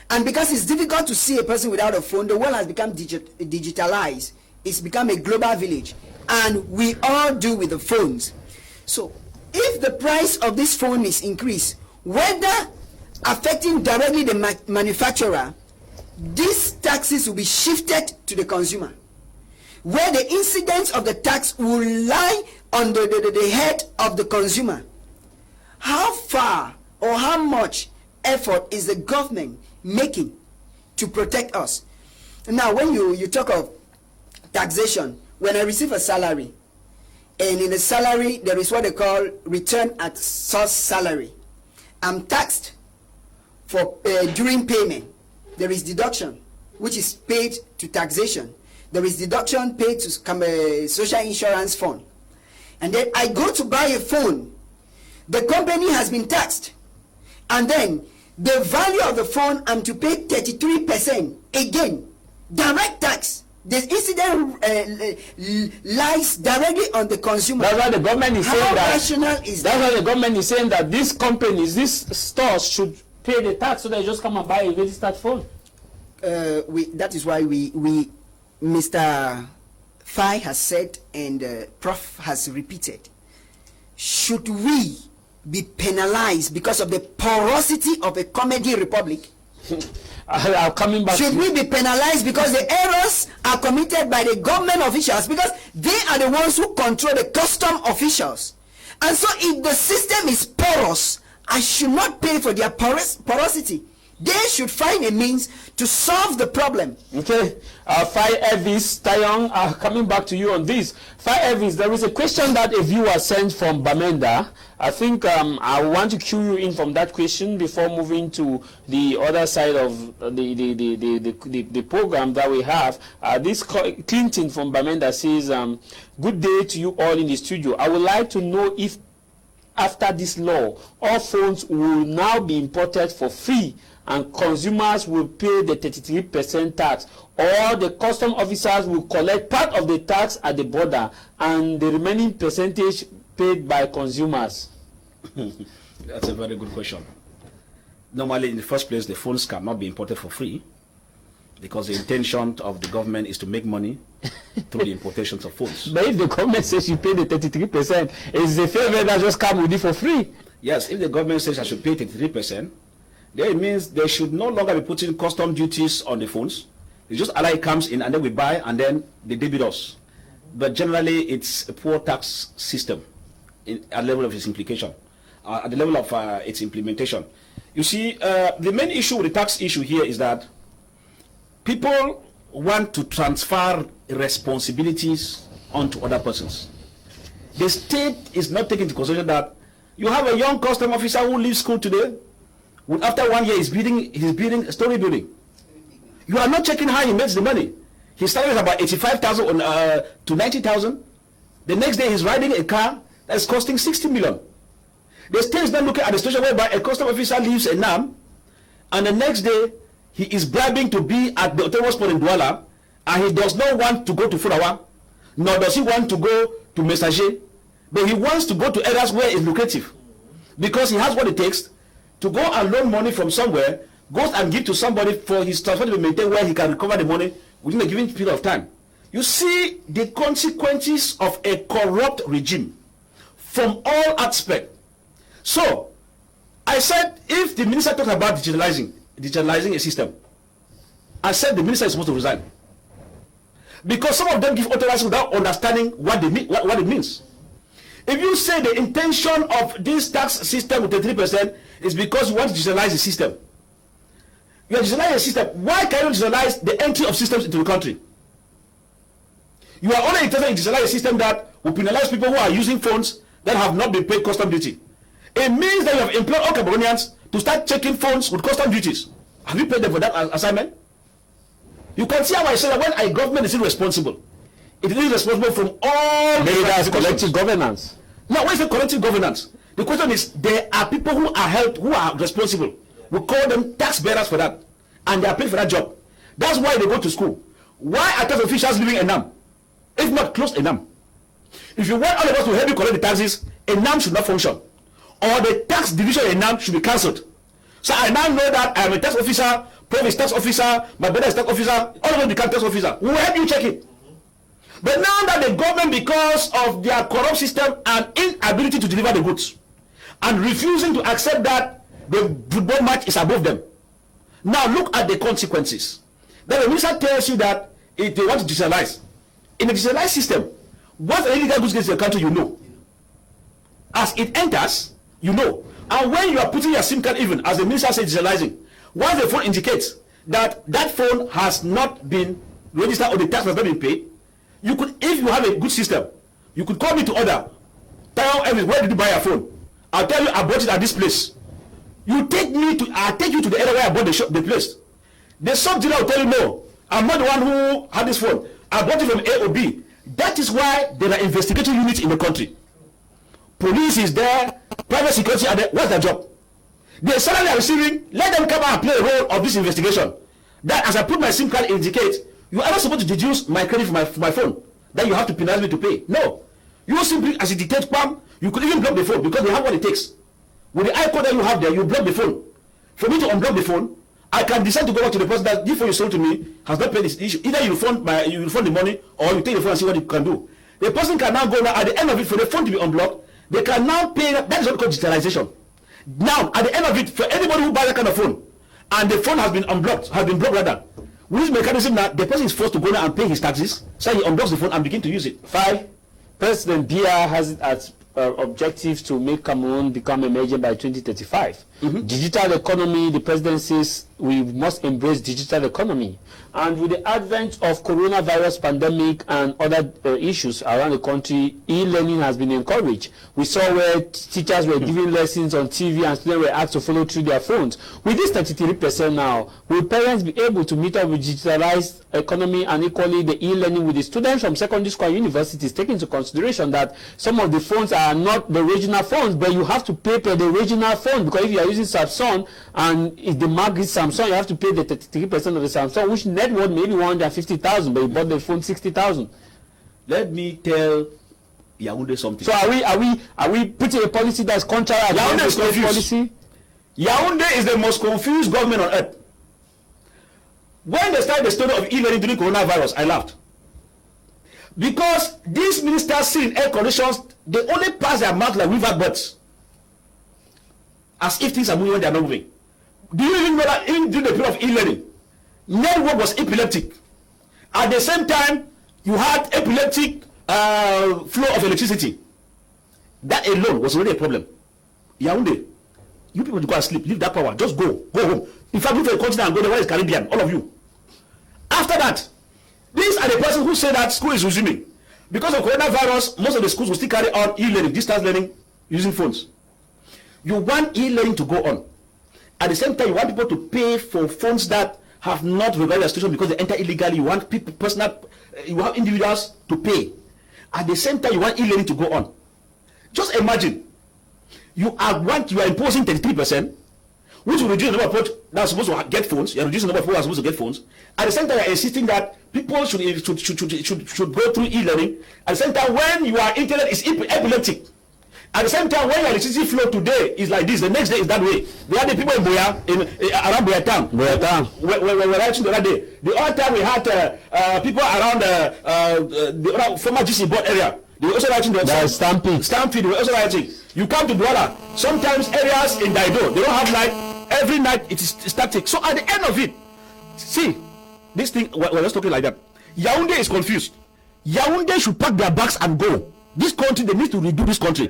And because it's difficult to see a person without a phone, the world has become digitalized. It's become a global village. And we all do with the phones. So if the price of this phone is increased, whether affecting directly the manufacturer, these taxes will be shifted to the consumer, where the incidence of the tax will lie on the head of the consumer. How far or how much effort is the government making to protect us? Now, when you talk of taxation, when I receive a salary, and in the salary there is what they call return at source salary, I'm taxed for during payment. There is deduction, which is paid to taxation. There is deduction paid to social insurance fund. And then I go to buy a phone. The company has been taxed. And then the value of the phone, I'm to pay 33%. Again, direct tax. The incident lies directly on the consumer. That's why the government is saying that. How rational is that? That's why the government is saying that these companies, these stores should pay the tax so they just come and buy a registered phone. That is why we Mr. Fai has said and Prof has repeated. Should we be penalized because of the porosity of a comedy republic? I'm coming back. Should we be penalized because the errors are committed by the government officials, because they are the ones who control the custom officials? And so if the system is porous, I should not pay for their porosity. They should find a means to solve the problem. Okay, Fai Elvis Tayong, coming back to you on this. Fai Elvis, there is a question that a viewer sent from Bamenda. I think I want to cue you in from that question before moving to the other side of the program that we have. This Clinton from Bamenda says, good day to you all in the studio. I would like to know if after this law, all phones will now be imported for free and consumers will pay the 33% tax, or the custom officers will collect part of the tax at the border and the remaining percentage paid by consumers? That's a very good question. Normally, in the first place, the phones cannot be imported for free, because the intention of the government is to make money through the importations of phones. But if the government says you pay the 33%, it's a favor that just come with it for free. Yes, if the government says I should pay 33%, then it means they should no longer be putting custom duties on the phones. It's just ally comes in and then we buy and then they debit us. But generally, it's a poor tax system at the level of its implication, at the level of its implementation. You see, the main issue with the tax issue here is that people want to transfer responsibilities onto other persons. The state is not taking into consideration that you have a young custom officer who leaves school today. After 1 year, he's building a story building. You are not checking how he makes the money. He started with about 85,000 to 90,000. The next day, he's riding a car that's costing 60 million. The state is not looking at the situation whereby a custom officer leaves ENAM, and the next day, he is bribing to be at the autonomous port in Douala, and he does not want to go to Furawa, nor does he want to go to Messager, but he wants to go to areas where it's lucrative, because he has what it takes to go and loan money from somewhere, goes and give to somebody for his transfer to be maintained, where he can recover the money within a given period of time. You see the consequences of a corrupt regime from all aspects. So, I said, if the minister talks about digitalizing a system, I said the minister is supposed to resign, because some of them give utterance without understanding what it means. If you say the intention of this tax system with the 3% is because you want to digitalize the system, you are digitalizing the system. Why can you digitalize the entry of systems into the country? You are only interested in digitalizing a system that will penalize people who are using phones that have not been paid custom duty. It means that you have employed all Cameroonians to start checking phones with custom duties. Have you paid them for that assignment? You can see how I say that when a government is irresponsible, it is responsible from all. Maybe that's collective governance. Now, when you say collective governance, the question is there are people who are held, who are responsible. We call them tax bearers for that, and they are paid for that job. That's why they go to school. Why are tax officials leaving ENAM? If not, close ENAM. If you want all of us to help you collect the taxes, ENAM should not function, or the tax division in ENAM should be cancelled. So I now know that I am a tax officer, Prof is tax officer, my brother is tax officer, all of us become tax officer. We will help you check it. But now that the government, because of their corrupt system and inability to deliver the goods, and refusing to accept that the football match is above them, now look at the consequences. Then the minister tells you that if they want to digitalize, in a digitalized system, once an illegal goods gets to the country, you know. As it enters, you know. And when you are putting your SIM card, even as the minister says, digitalizing, once the phone indicates that that phone has not been registered or the tax has not been paid, you could, if you have a good system, you could call me to order. Tell me, where did you buy your phone? I'll tell you I bought it at this place. You take me to, I'll take you to the area where I bought the place. The sub dealer will tell you, no, I'm not the one who had this phone. I bought it from A or B. That is why there are investigative units in the country. Police is there, private security are there. What's their job? The salary they are receiving, let them come out and play a role of this investigation. That as I put my SIM card indicate, you are not supposed to deduce my credit for my phone. That you have to penalize me to pay. No. You simply, as it dictates, bam, you could even block the phone because they have what it takes. With the iCode that you have there, you block the phone. For me to unblock the phone, I can decide to go back to the person that this phone you sold to me has not paid this issue. Either you refund the money or you take the phone and see what you can do. The person can now go now at the end of it for the phone to be unblocked. They can now pay. That is what we call digitalization. Now at the end of it, for anybody who buys that kind of phone and the phone has been unblocked, blocked rather, with this mechanism now, the person is forced to go now and pay his taxes. So he unblocks the phone and begin to use it. 5. President Biya has it as objectives to make Cameroon become emergent by 2035. Digital economy, the president says we must embrace digital economy. And with the advent of coronavirus pandemic and other issues around the country, e-learning has been encouraged. We saw where teachers were giving lessons on TV and students were asked to follow through their phones. With this 33% now, will parents be able to meet up with digitalized economy and equally the e-learning with the students from secondary school and universities, taking into consideration that some of the phones are not the original phones, but you have to pay for the original phone, because if you are using Samsung and if the mark is Samsung, you have to pay the 33% of the Samsung, which net worth maybe 150,000, but you bought the phone 60,000. Let me tell Yaoundé something. So are we putting a policy that's contrary to Yaoundé policy? Yaoundé is the most confused government on earth. When they started the story of e-learning during coronavirus, I laughed. Because these ministers sit in air conditions, they only pass their mouth like river birds. As if things are moving when they are not moving. Do you even know that even during the period of e-learning, network was epileptic. At the same time, you had epileptic flow of electricity. That alone was already a problem. Yaoundé, you people to go and sleep, leave that power, just go home. In fact, move to a continent and go there where is Caribbean, all of you. After that, these are the persons who say that school is resuming. Because of coronavirus, most of the schools will still carry on e-learning, distance learning, using phones. You want e-learning to go on. At the same time, you want people to pay for phones that have not regarded their situation because they enter illegally. You want people, you want individuals to pay. At the same time, you want e-learning to go on. Just imagine, you are imposing 33%, which will reduce the number of people that are supposed to get phones. You are reducing the number of people that are supposed to get phones. At the same time, you are insisting that people should go through e-learning. At the same time, when your internet is epileptic, at the same time, when your electricity flow today is like this, the next day is that way. There are the people in Boya, around Boya town. We're writing the other day. The other time we had people around the other former GC board area. They were also writing the Stampede. They were also writing. You come to Douala. Sometimes areas in Daido, they don't have light. Every night it is static. So at the end of it, see, this thing, we're just talking like that. Yaoundé is confused. Yaoundé should pack their bags and go. This country, they need to redo this country.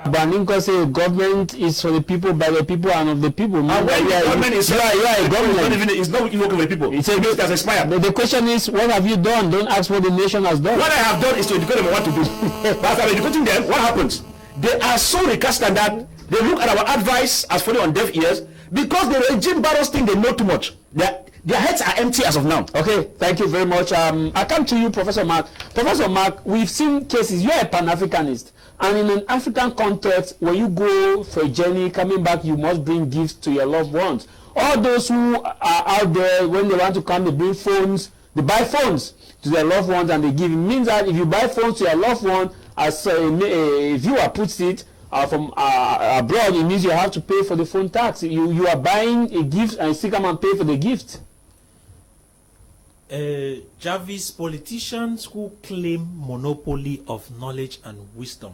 But Ninko say government is for the people, by the people, and of the people. And when the government is government. It's not even working with people. It's a bill that's expired. The question is, what have you done? Don't ask what the nation has done. What I have done is to educate them on what to do. But as I'm educating them, what happens? They are so recalcitrant that they look at our advice as falling on deaf ears because the regime barons think they know too much. Their heads are empty as of now. Okay, thank you very much. I come to you, Professor Mark. Professor Mark, we've seen cases. You're a Pan-Africanist. And in an African context, when you go for a journey, coming back, you must bring gifts to your loved ones. All those who are out there, when they want to come, they bring phones. They buy phones to their loved ones and they give. It means that if you buy phones to your loved one, as a viewer puts it, from abroad, it means you have to pay for the phone tax. You are buying a gift and still come and pay for the gift. Jarvis, politicians who claim monopoly of knowledge and wisdom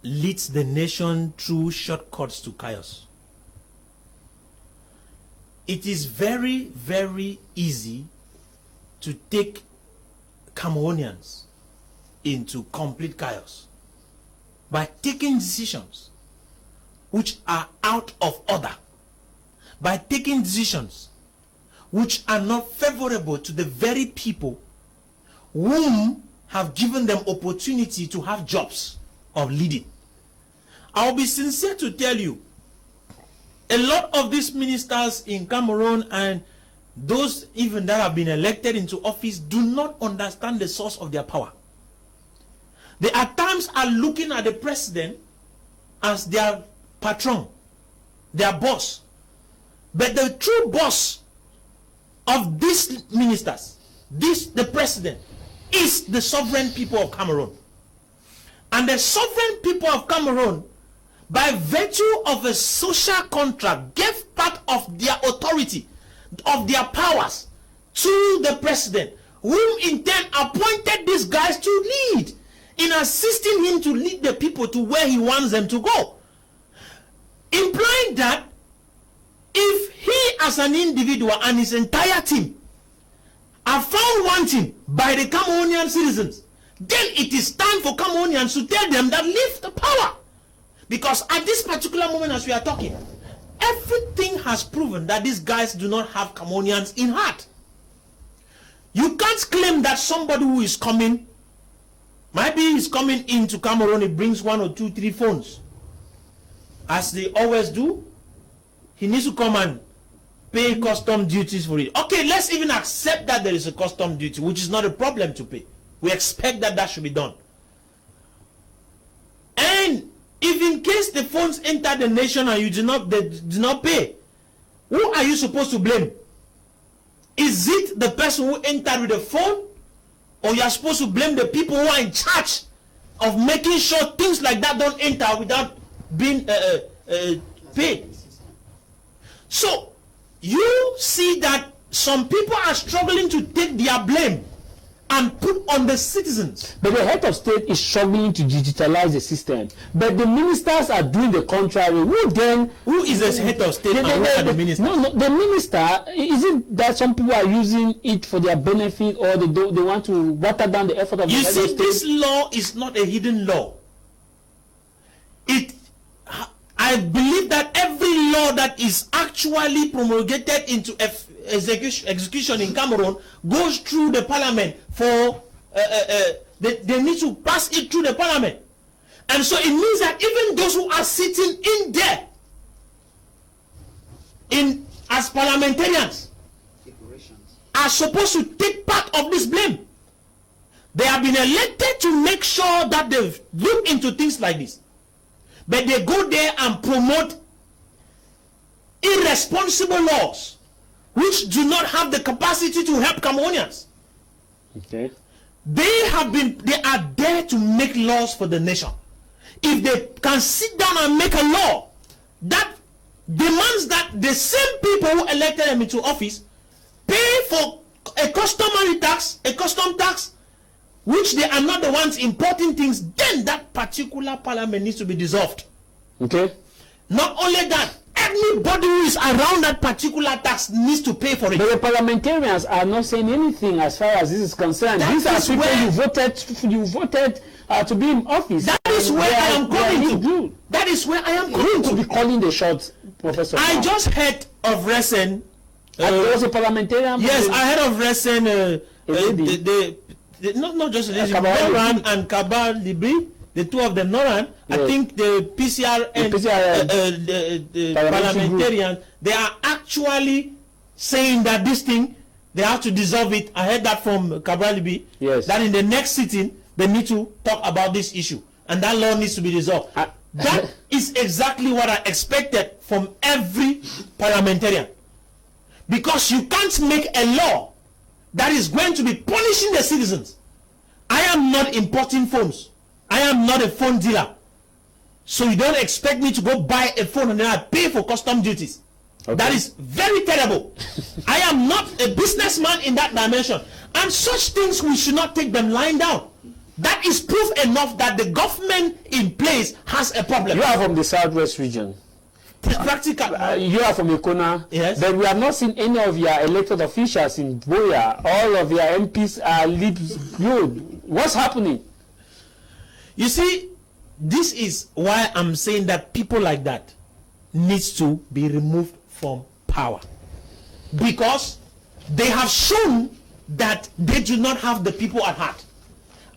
leads the nation through shortcuts to chaos. It is very, very easy to take Cameroonians into complete chaos by taking decisions which are out of order, by taking decisions which are not favorable to the very people whom have given them opportunity to have jobs of leading. I'll be sincere to tell you, a lot of these ministers in Cameroon and those even that have been elected into office do not understand the source of their power. They at times are looking at the president as their patron, their boss. But the true boss of these ministers, the president, is the sovereign people of Cameroon. And the sovereign people of Cameroon, by virtue of a social contract, gave part of their authority, of their powers, to the president, whom in turn appointed these guys to lead, in assisting him to lead the people to where he wants them to go. Implying that if he as an individual and his entire team are found wanting by the Cameroonian citizens, then it is time for Cameroonians to tell them that leave the power. Because at this particular moment as we are talking, everything has proven that these guys do not have Cameroonians in heart. You can't claim that somebody who is coming, maybe he's coming into Cameroon, he brings 1 or 2, 3 phones. As they always do, he needs to come and pay custom duties for it. Okay, let's even accept that there is a custom duty, which is not a problem to pay. We expect that that should be done. And if in case the phones enter the nation and you do not pay, who are you supposed to blame? Is it the person who entered with the phone? Or you are supposed to blame the people who are in charge of making sure things like that don't enter without being paid? So you see that some people are struggling to take their blame and put on the citizens. But the head of state is struggling to digitalize the system. But the ministers are doing the contrary. Who is the head of state and who are the ministers? No, the minister, is it that some people are using it for their benefit, or they want to water down the effort of the head of state? You see, this law is not a hidden law. I believe that every law that is actually promulgated into execution in Cameroon goes through the parliament for they need to pass it through the parliament. And so it means that even those who are sitting in there as parliamentarians are supposed to take part of this blame. They have been elected to make sure that they look into things like this. But they go there and promote irresponsible laws which do not have the capacity to help Cameroonians. Okay. They are there to make laws for the nation. If they can sit down and make a law that demands that the same people who elected them into office pay for a customary tax, a custom tax, which they are not the ones importing things, then that particular parliament needs to be dissolved. Okay. Not only that, anybody who is around that particular tax needs to pay for it. But the parliamentarians are not saying anything as far as this is concerned. These are people you voted to be in office. That is where I am coming to. That is where I am coming to be calling the shots, Professor. I just heard of recent. There was a parliamentarian. Yes, I heard of recent. Not just Noran and Kabar Libri. The two of them, Noran, yes. I think the PCR and the parliamentarians, they are actually saying that this thing, they have to dissolve it. I heard that from Kabralibi, yes. That in the next sitting, they need to talk about this issue. And that law needs to be dissolved. That is exactly what I expected from every parliamentarian. Because you can't make a law that is going to be punishing the citizens. I am not importing phones. I am not a phone dealer. So you don't expect me to go buy a phone and then I pay for custom duties. Okay. That is very terrible. I am not a businessman in that dimension. And such things, we should not take them lying down. That is proof enough that the government in place has a problem. You are from the Southwest region. Practical. You are from Ikona. Yes. But we have not seen any of your elected officials in Boya. All of your MPs are lips glued. What's happening? You see, this is why I'm saying that people like that needs to be removed from power. Because they have shown that they do not have the people at heart.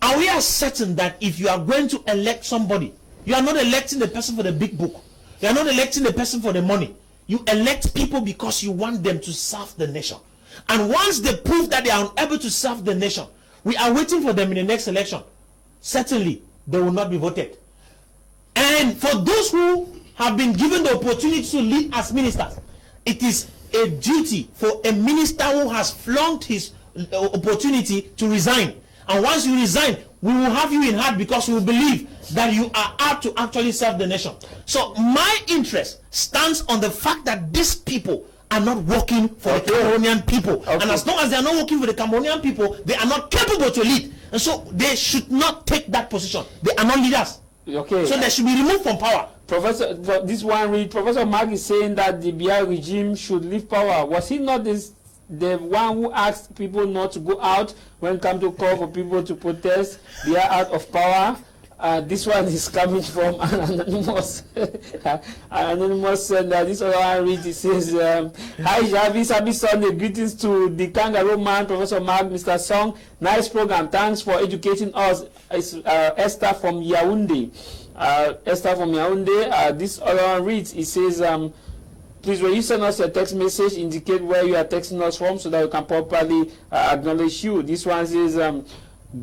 And we are certain that if you are going to elect somebody, you are not electing the person for the big book. You are not electing the person for the money. You elect people because you want them to serve the nation. And once they prove that they are unable to serve the nation, we are waiting for them in the next election. Certainly, they will not be voted. And for those who have been given the opportunity to lead as ministers, it is a duty for a minister who has flunked his opportunity to resign. And once you resign, we will have you in heart because we will believe that you are out to actually serve the nation. So my interest stands on the fact that these people are not working for the Cameroonian people. Okay. And as long as they are not working for the Cameroonian people, they are not capable to lead. And so they should not take that position. They are not leaders. Okay. So they should be removed from power. Professor, this one read, Professor Mark is saying that the BI regime should leave power. Was he not the one who asked people not to go out when come to call for people to protest? They are out of power. This one is coming from an anonymous anonymous sender. This other one reads, it says, hi Jarvis, happy Sunday, greetings to the Kangaroo Man, Professor Mark, Mr. Song, nice program, thanks for educating us. It's Esther from Yaoundé. Esther from Yaoundé. This other one reads, it says, please, when you send us a text message, indicate where you are texting us from so that we can properly acknowledge you. This one says,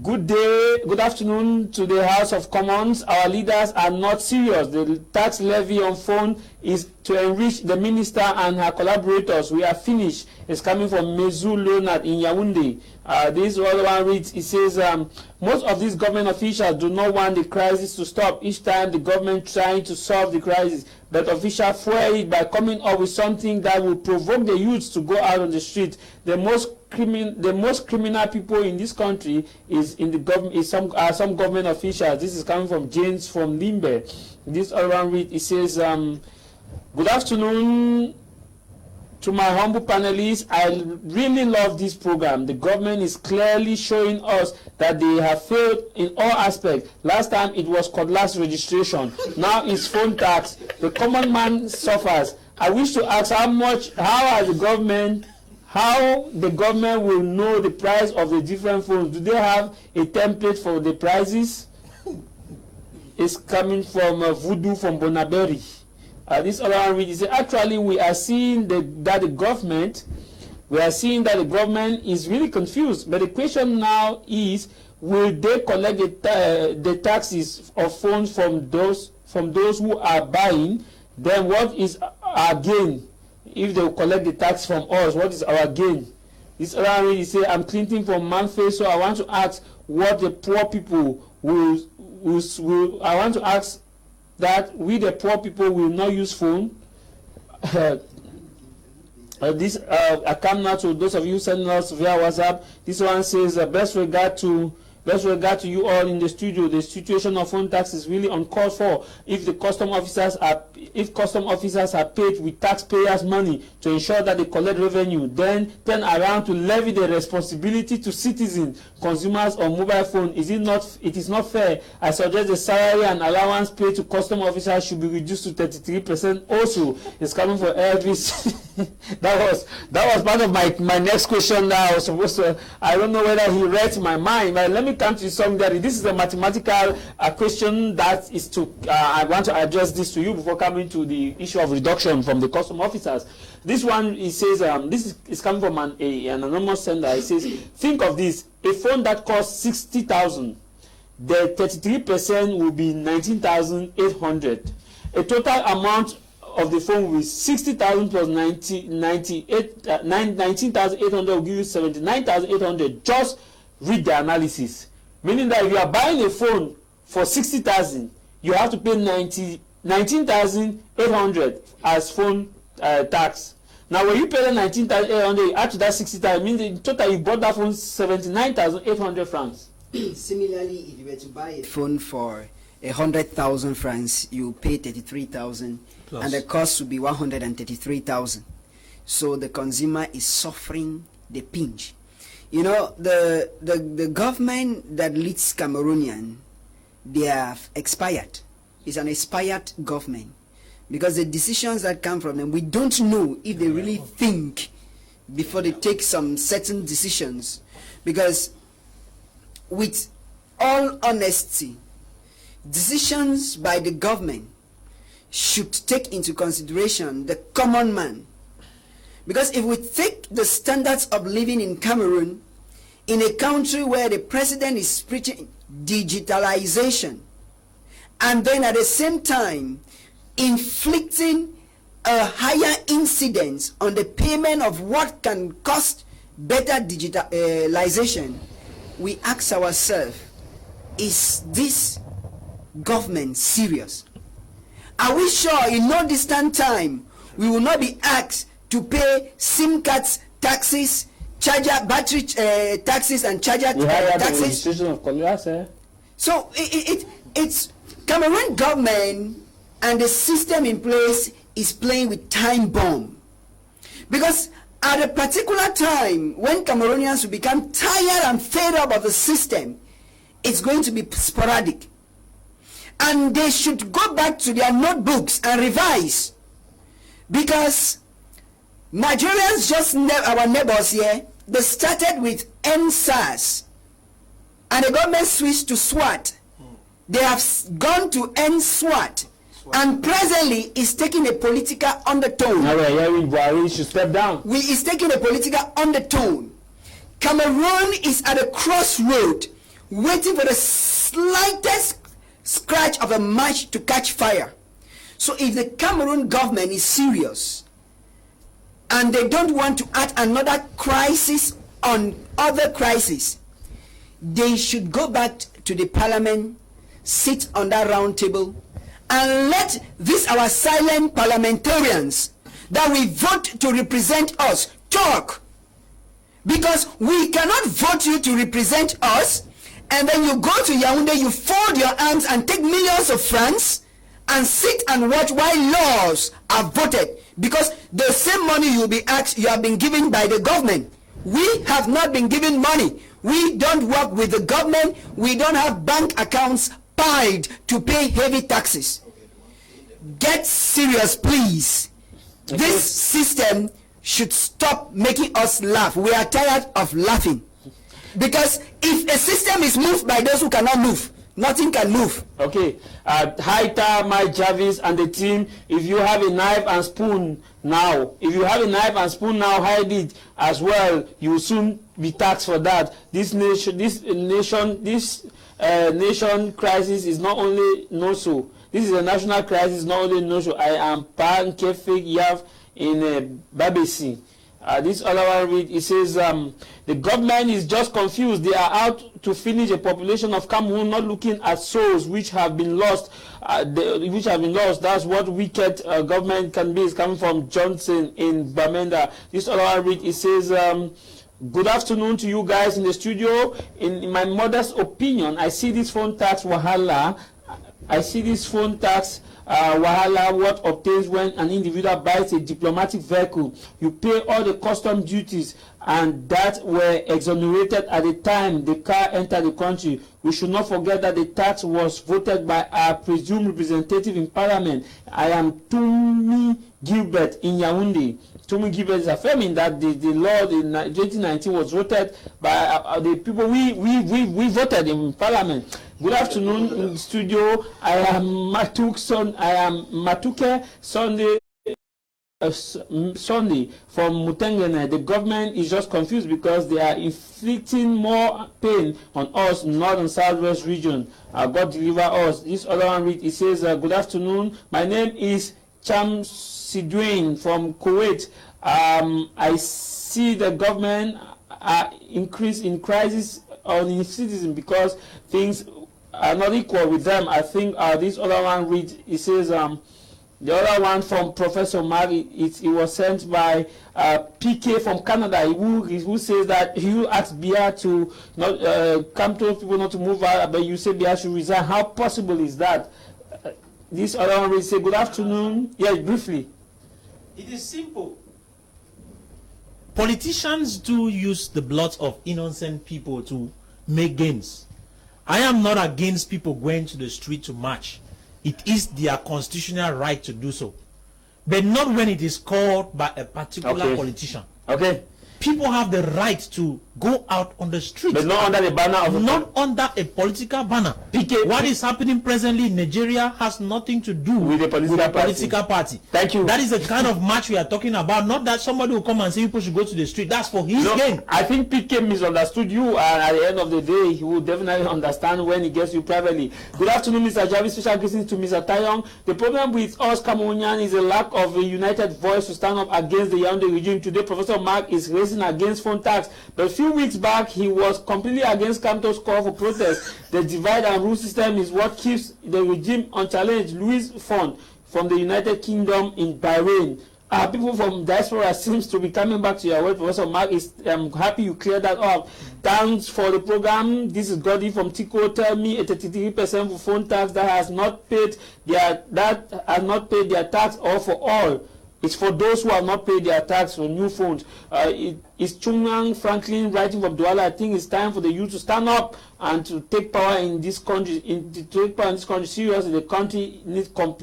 good day, good afternoon to the House of Commons. Our leaders are not serious. The tax levy on phone is to enrich the minister and her collaborators. We are finished. It's coming from Mezu Leonard in Yaoundé. This other one reads, it says, most of these government officials do not want the crisis to stop. Each time the government trying to solve the crisis, but officials fuel it by coming up with something that will provoke the youths to go out on the street. The most criminal people in this country is in the government. Is some government officials. This is coming from James from Limbe. This other one reads, it says, good afternoon to my humble panelists. I really love this program. The government is clearly showing us that they have failed in all aspects. Last time it was cutlass registration. Now it's phone tax. The common man suffers. I wish to ask how the government will know the price of the different phones. Do they have a template for the prices? It's coming from Voodoo from Bonaberry. This other one reads, actually we are seeing that the government is really confused. But the question now is, will they collect the taxes of phones from those who are buying? Then what is our gain? If they will collect the tax from us, what is our gain? This other one reads, I'm Clinton from Manfred, so I want to ask what the poor people will I want to ask that we the poor people will not use phone. I come now to those of you sending us via WhatsApp. This one says, best regard to Best regard to you all in the studio. The situation of phone tax is really uncalled for. If custom officers are paid with taxpayers' money to ensure that they collect revenue, then turn around to levy the responsibility to citizens, consumers on mobile phone. It is not fair. I suggest the salary and allowance paid to custom officers should be reduced to 33%. Also, it's coming for Elvis. that was part of my next question. That I was supposed to. I don't know whether he read my mind, but let me come to something that this is a mathematical question that is to. I want to address this to you before coming to the issue of reduction from the custom officers. This one, it says, this is coming from an anonymous sender. It says, think of this: a phone that costs 60,000, the 33% will be 19,800. A total amount of the phone with 60,000 plus 19,800 will give you 79,800. Just read the analysis. Meaning that if you are buying a phone for 60,000, you have to pay 19,800 as phone tax. Now, when you pay the 19,800, you add to that 60,000, means in total you bought that phone 79,800 francs. Similarly, if you were to buy a phone for 100,000 francs, you pay 33,000, and the cost would be 133,000. So the consumer is suffering the pinch. You know, the government that leads Cameroonian, they have expired. It's an expired government, because the decisions that come from them, we don't know if they really think before they take some certain decisions. Because with all honesty, decisions by the government should take into consideration the common man. Because if we take the standards of living in Cameroon, in a country where the president is preaching digitalization, and then at the same time inflicting a higher incidence on the payment of what can cost better digitalization, we ask ourselves, is this government serious? Are we sure in no distant time we will not be asked to pay SIM cards taxes, charger battery taxes, and charger taxes? So it's Cameroon government and the system in place is playing with time bomb. Because at a particular time when Cameroonians will become tired and fed up of the system, it's going to be sporadic. And they should go back to their notebooks and revise. Because Nigerians, just our neighbors here, they started with NSAS. And the government switched to SWAT. They have gone to NSWAT. And presently is taking a political undertone. Now we're hearing Buhari should step down. Is taking a political undertone. Cameroon is at a crossroad, waiting for the slightest scratch of a match to catch fire. So if the Cameroon government is serious and they don't want to add another crisis on other crises, they should go back to the parliament, sit on that round table, and let these our silent parliamentarians that we vote to represent us talk. Because we cannot vote you to represent us, and then you go to Yaoundé, you fold your arms and take millions of francs and sit and watch while laws are voted. Because the same money you have been given by the government. We have not been given money. We don't work with the government. We don't have bank accounts paid to pay heavy taxes. Get serious, please. Okay. This system should stop making us laugh. We are tired of laughing. Because if a system is moved by those who cannot move, nothing can move. Okay. Haita, Mike Jarvis, and the team, if you have a knife and spoon now, hide it as well. You will soon be taxed for that. This nation crisis is not only no-so. This is a national crisis, not only no-so. I am Pan Kefik Yav in Babesi. This other one read, it says, the government is just confused. They are out to finish a population of Cameroon, not looking at souls which have been lost. That's what wicked government can be. It's coming from Johnson in Bamenda. This other one read, it says, Good afternoon to you guys in the studio. In my modest opinion, I see this phone tax wahala. Wahala, what obtains when an individual buys a diplomatic vehicle. You pay all the custom duties and that were exonerated at the time the car entered the country. We should not forget that the tax was voted by our presumed representative in parliament. I am Tumi Gilbert in Yaoundé. Tumi Gilbert is affirming that the law in 2019 was voted by the people we voted in parliament. Good afternoon in the studio. I am Matuke Sunday from Mutengene. The government is just confused because they are inflicting more pain on us, North and Southwest region. God deliver us. This other one read, it says, good afternoon. My name is Cham Sidwain from Kuwait. I see the government increase in crisis on its citizens because things are not equal with them. I think this other one reads, it says, the other one from Professor Mari, it was sent by PK from Canada, who says that you asked Bia to not come to people not to move out, but you say Bia should resign. How possible is that? This other one will say, good afternoon. Yes, briefly. It is simple. Politicians do use the blood of innocent people to make gains. I am not against people going to the street to march. It is their constitutional right to do so. But not when it is called by a particular politician. Okay. People have the right to go out on the street. But not under the banner of under a political banner. What is happening presently in Nigeria has nothing to do with the political party. Thank you. That is the kind of match we are talking about. Not that somebody will come and say people should go to the street. That's for his gain. I think PK misunderstood you, and at the end of the day, he will definitely understand when he gets you privately. Good afternoon, Mr. Jarvis. Special greetings to Mr. Tayong. The problem with us Cameroonian is a lack of a united voice to stand up against the Yaoundé regime. Today, Professor Mark is raising against phone tax, but a few weeks back he was completely against Kamto's call for protest. The divide and rule system is what keeps the regime unchallenged. Louis Font from the United Kingdom in Bahrain. People from diaspora seems to be coming back to your word, Professor Mark. I'm happy you cleared that up. Thanks for the program. This is Goddy from Tico. Tell me a 33% for phone tax that has not paid their tax, or for all. It's for those who have not paid their tax for new phones. It's Chungang Franklin writing from Douala. I think it's time for the youth to stand up and to take power in this country. Seriously, the country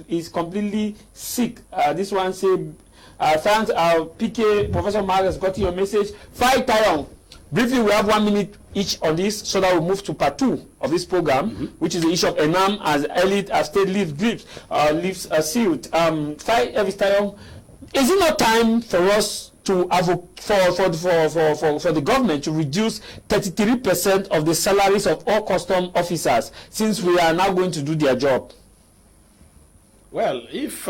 is completely sick. This one said, thanks, PK, Professor Mark has got your message. Fight Tayong. Briefly, we have 1 minute each on this, so that we'll move to part 2 of this program, which is the issue of ENAM as elite, as state leaves sealed. Fight Elvis Tayong. Is it not time for us to for the government to reduce 33% of the salaries of all custom officers, since we are now going to do their job? Well, if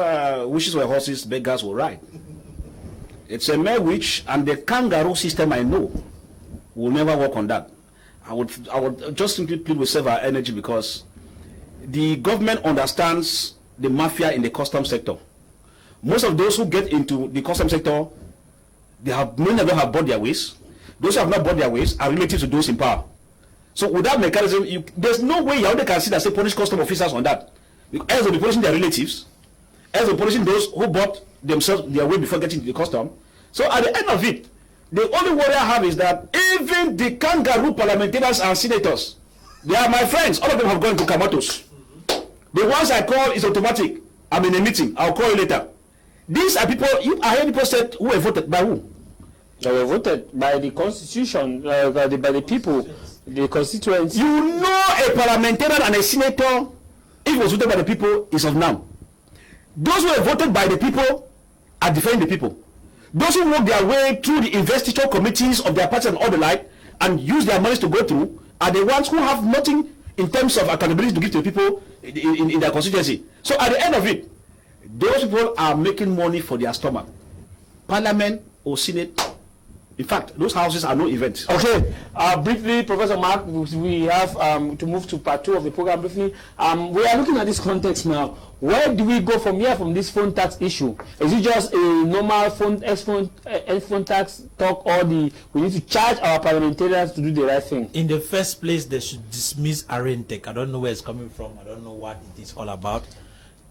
wishes were horses, beggars will ride. It's a mere wish, and the kangaroo system I know will never work on that. I would just simply plead with save our energy, because the government understands the mafia in the custom sector. Most of those who get into the custom sector, many of them have bought their ways. Those who have not bought their ways are related to those in power. So without mechanism, there's no way Yaoundé can sit and say punish custom officers on that. Else they'll be punishing their relatives, else they'll be punishing those who bought themselves their way before getting to the custom. So at the end of it, the only worry I have is that even the kangaroo parliamentarians and senators, they are my friends. All of them have gone to Kamatos. The ones I call is automatic. I'm in a meeting. I'll call you later. These are people, I heard people said, who were voted by who? They were voted by the constitution, by the people, the constituents. You know, a parliamentarian and a senator, if it was voted by the people, is of now. Those who were voted by the people are defending the people. Those who work their way through the investiture committees of their parties and all the like, and use their monies to go through, are the ones who have nothing in terms of accountability to give to the people in their constituency. So at the end of it, those people are making money for their stomach. Parliament or Senate In fact, those houses are no event. Okay, briefly, Professor Mark, we have to move to part 2 of the program briefly. We are looking at this context now. Where do we go from here from this phone tax issue? Is it just a normal phone tax talk, or we need to charge our parliamentarians to do the right thing? In the first place, they should dismiss ARINTECH. I don't know where it's coming from. I don't know what it is all about.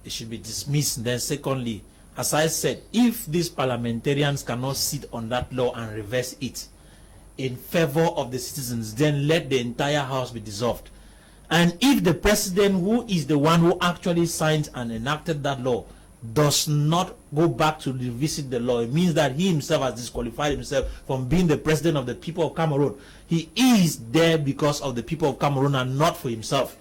It should be dismissed. Then secondly, as I said, if these parliamentarians cannot sit on that law and reverse it in favor of the citizens, then let the entire house be dissolved. And if the president, who is the one who actually signed and enacted that law, does not go back to revisit the law, it means that he himself has disqualified himself from being the president of the people of Cameroon. He is there because of the people of Cameroon and not for himself.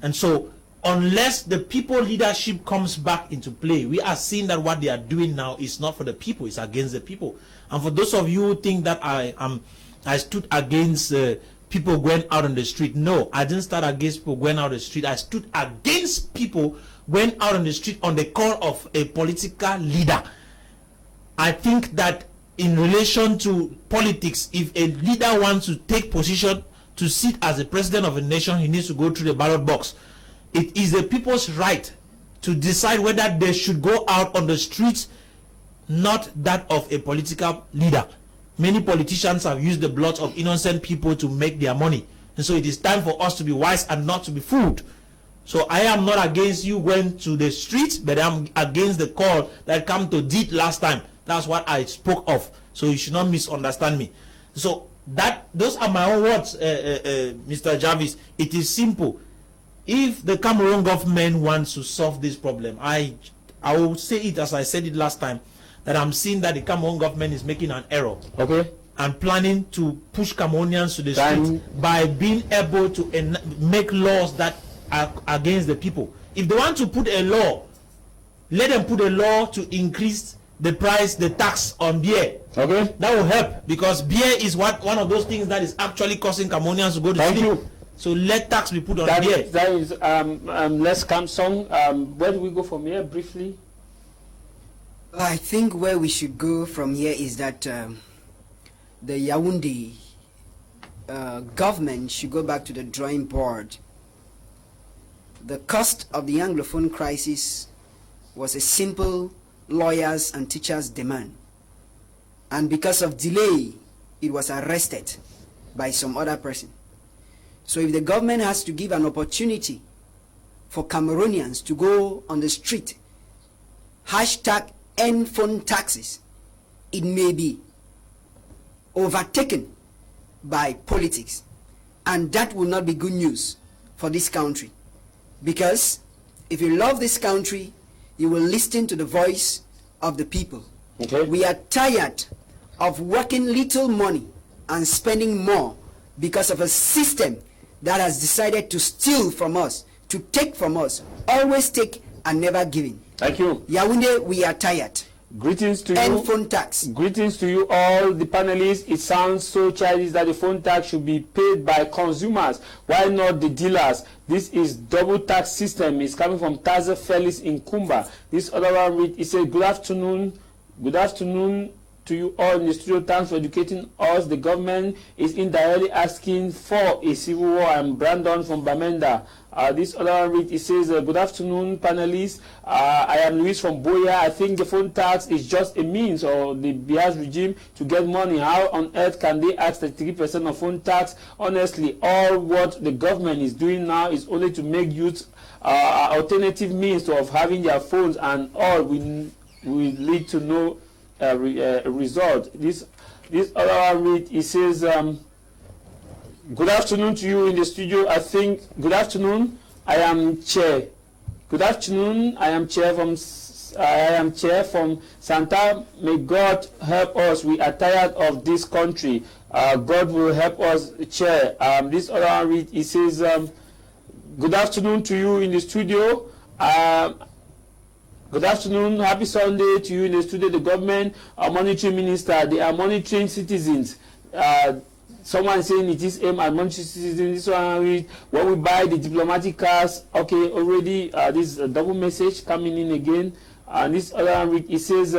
And so, unless the people leadership comes back into play, we are seeing that what they are doing now is not for the people, it's against the people. And for those of you who think that I stood against people going out on the street, no, I didn't start against people going out on the street. I stood against people going out on the street on the call of a political leader. I think that in relation to politics, if a leader wants to take position to sit as the president of a nation, he needs to go through the ballot box. It is the people's right to decide whether they should go out on the streets, not that of a political leader. Many politicians have used the blood of innocent people to make their money. And so it is time for us to be wise and not to be fooled. So I am not against you going to the streets, but I'm against the call that came to DIT last time. That's what I spoke of. So you should not misunderstand me. So those are my own words, Mr. Jarvis. It is simple. If the Cameroon government wants to solve this problem, I will say it as I said it last time, that I'm seeing that the Cameroon government is making an error. Okay. And planning to push Cameroonians to the street by being able to make laws that are against the people. If they want to put a law, let them put a law to increase the price, the tax on beer. Okay. That will help, because beer is one of those things that is actually causing Cameroonians to go to sleep. Thank you. So let tax be put on beer. That is let's come song. Where do we go from here briefly? I think where we should go from here is that the Yaoundé government should go back to the drawing board. The cost of the Anglophone crisis was a simple lawyers and teachers demand. And because of delay, it was arrested by some other person. So if the government has to give an opportunity for Cameroonians to go on the street, hashtag end phone taxes, it may be overtaken by politics, and that will not be good news for this country, because if you love this country, you will listen to the voice of the people. Okay. We are tired of working little money and spending more because of a system that has decided to steal from us, to take from us, always take and never giving. Thank you. Yaoundé, we are tired. Greetings to End you. phone tax. Greetings to you all the panelists. It sounds so childish that the phone tax should be paid by consumers. Why not the dealers? This is double tax system. It's coming from Taza Felix in Kumba. This other one read, it says, good afternoon. Good afternoon to you all in the studio. Thanks for educating us. The government is indirectly asking for a civil war. I'm Brandon from Bamenda. This other one read, it says, good afternoon, panelists. I am Luis from Boya. I think the phone tax is just a means or the bias regime to get money. How on earth can they ask 33% of phone tax? Honestly, all what the government is doing now is only to make youth alternative means of having their phones, and all we lead to no result. This other one read, it says, good afternoon to you in the studio. I think, good afternoon, I am Chair. Good afternoon, I am Chair from Santa. May God help us. We are tired of this country. God will help us, Chair. This other one read, it says, good afternoon to you in the studio. Good afternoon, happy Sunday to you in the studio. The government, monitoring minister, they are monitoring citizens. Someone saying it is aimed at monitoring citizens. This one read, when we buy the diplomatic cars, okay, already this is a double message coming in again. And this other one, it says,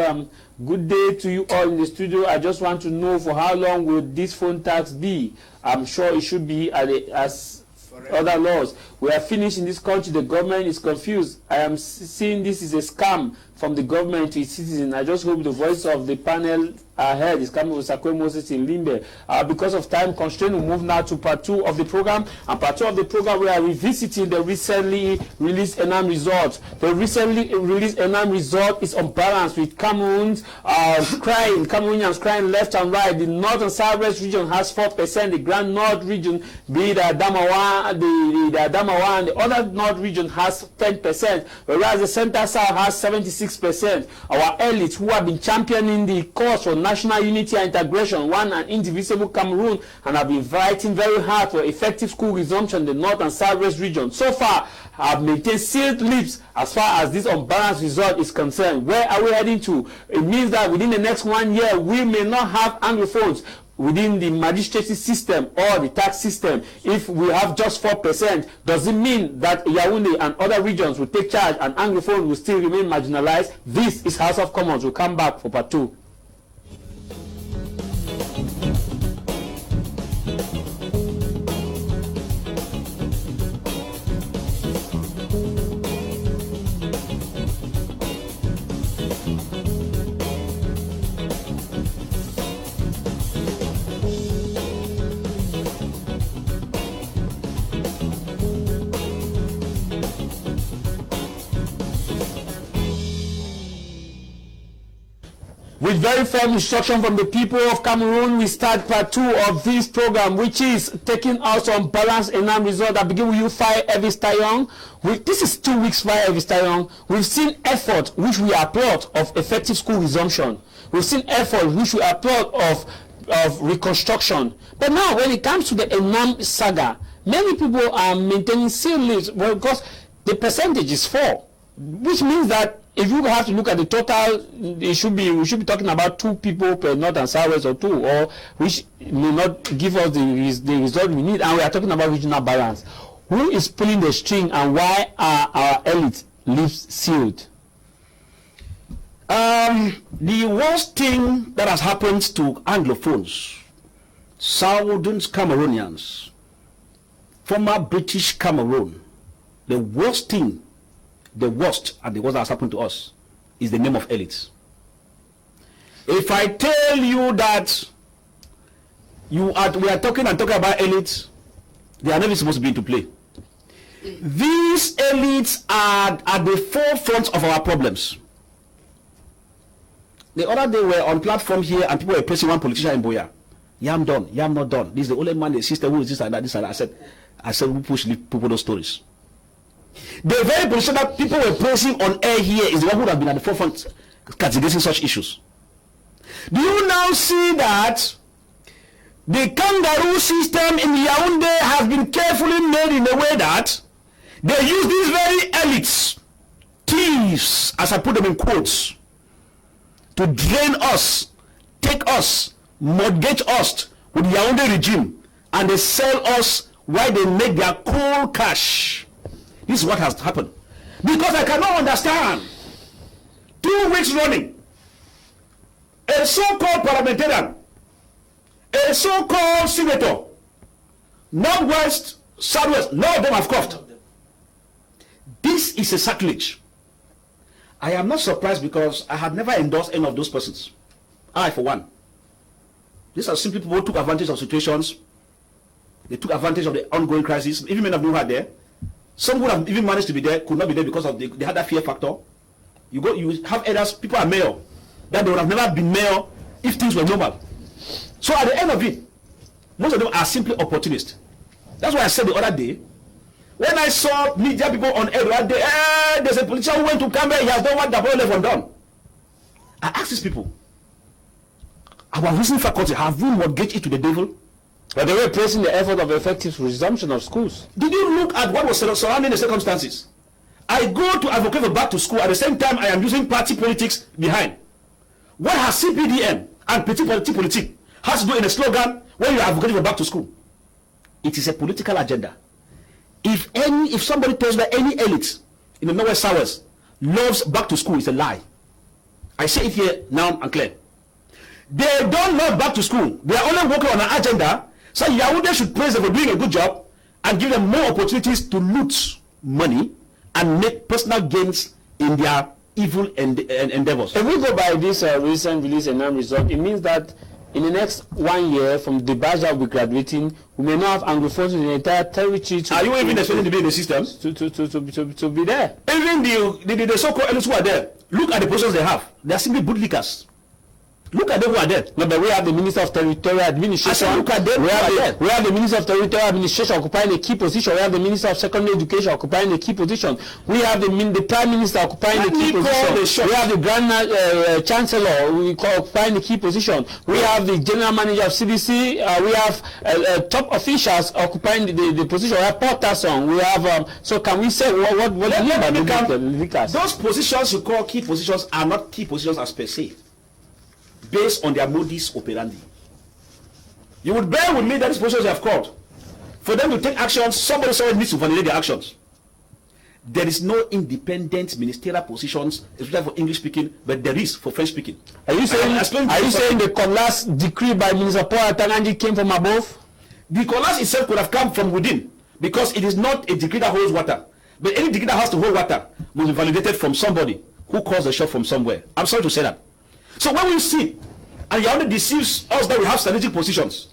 good day to you all in the studio. I just want to know for how long will this phone tax be? I'm sure it should be as other laws. We are finished in this country. The government is confused. I am seeing this is a scam from the government to its citizens. I just hope the voice of the panel ahead is coming with Sakwe Moses in Limbe. Because of time constraint, we move now to part 2 of the program. And part 2 of the program, we are revisiting the recently released ENAM results. The recently released ENAM result is unbalanced, with Cameroon's Cameroonians crying left and right. The north and southwest region has 4%. The Grand North region, be the Adamawa, the Adamawa, and the other north region has 10%, whereas the center south has 76%. Our elites, who have been championing the cause for national unity and integration, one and indivisible Cameroon, and have been fighting very hard for effective school resumption in the north and southwest region, so far have maintained sealed lips as far as this unbalanced result is concerned. Where are we heading to? It means that within the next 1 year, we may not have Anglophones within the magistracy system or the tax system. If we have just 4%, does it mean that Yaoundé and other regions will take charge and Anglophone will still remain marginalized? This is House of Commons. We'll come back for part 2. With very firm instruction from the people of Cameroon, we start part 2 of this program, which is taking us on balanced ENAM result. I begin with you, Fire Evis Tayon. This is 2 weeks, Fire Evis Tayon. We've seen effort, which we applaud, of effective school resumption. We've seen effort, which we applaud, of reconstruction. But now, when it comes to the ENAM saga, many people are maintaining sealed lips, well, because the percentage is 4, which means that if you have to look at the total, we should be talking about 2 people per north and southwest, or 2, or which may not give us the result we need. And we are talking about regional balance. Who is pulling the string, and why are our elite lips sealed? The worst thing that has happened to Anglophones, Southern Cameroonians, former British Cameroon, the worst thing, the worst and the worst that has happened to us is the name of elites. If I tell you that we are talking about elites, they are never supposed to be into play. These elites are at the forefront of our problems. The other day we were on platform here and people were praising one politician in Boya. Yam done, yam not done. This is the only man, the sister who is this and that, this and that. I said, who push people those stories? The very position that people were praising on air here is the one who have been at the forefront categorizing such issues. Do you now see that the kangaroo system in Yaoundé has been carefully made in a way that they use these very elites, thieves, as I put them in quotes, to drain us, take us, mortgage us with the Yaoundé regime, and they sell us while they make their cold cash. This is what has happened. Because I cannot understand. 2 weeks running, a so-called parliamentarian, a so-called senator, Northwest, Southwest, none of them have coughed. This is a sacrilege. I am not surprised because I had never endorsed any of those persons. I, for one. These are simply people who took advantage of situations. They took advantage of the ongoing crisis. Even men of who are there. Some would have even managed to be there, could not be there because of they had that fear factor. You have others, people are mayor, that they would have never been mayor if things were normal. So at the end of it, most of them are simply opportunists. That's why I said the other day, when I saw media people on air the other day, there's a politician who went to Camer, he has done what the whole level done. I asked these people, our reasoning faculty, have we mortgaged it to the devil? But they were praising the effort of effective resumption of schools. Did you look at what was surrounding the circumstances? I go to advocate for back to school, at the same time I am using party politics behind. What has CPDM and petit politique has to do in a slogan when you are advocating for back to school? It is a political agenda. If somebody tells that any elite in the Northwest Southwest loves back to school is a lie. I say it here now and clear. They don't love back to school. They are only working on an agenda. So Yaoundé should praise them for doing a good job and give them more opportunities to loot money and make personal gains in their evil endeavors. If we go by this recent release ENAM result, it means that in the next 1 year from the batch that will be graduating, we may not have Anglophones in the entire territory. Are you even expecting to be in the system? To be there. Even the so-called elites who are there, look at the positions they have. They are simply bootlickers. Look at them who are there. No, but we have the Minister of Territorial Administration. I said, look at them. We have the Minister of Territorial Administration occupying a key position. We have the Minister of Secondary Education occupying a key position. We have the Prime Minister occupying a key position. We have the Grand Chancellor occupying a key position. We have the General Manager of CBC. We have top officials occupying the position. We have Portason. We have. So can we say what do you mean by the those positions you call key positions are not key positions as per se, based on their modus operandi. You would bear with me that these positions they have called. For them to take actions, somebody needs to validate their actions. There is no independent ministerial positions, especially for English speaking, but there is for French speaking. Are you saying the last decree by Minister Paul Atananji came from above? The collapse itself could have come from within, because it is not a decree that holds water. But any decree that has to hold water must be validated from somebody who calls the shot from somewhere. I'm sorry to say that. So when we see, and Yaoundé deceives us that we have strategic positions,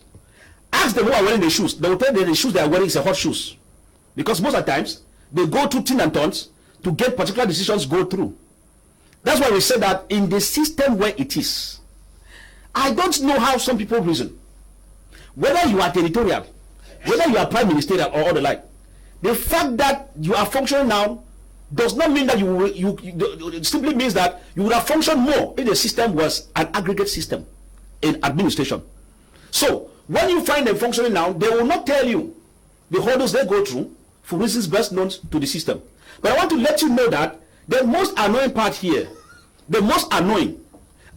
ask them who are wearing the shoes. They will tell you the shoes they are wearing is a hot shoes. Because most of the times, they go through tin and tons to get particular decisions go through. That's why we say that in the system where it is, I don't know how some people reason. Whether you are territorial, whether you are prime ministerial or all the like, the fact that you are functioning now does not mean that it simply means that you would have functioned more if the system was an aggregate system in administration. So when you find them functioning now, they will not tell you the hurdles they go through for reasons best known to the system. But I want to let you know that the most annoying part here, the most annoying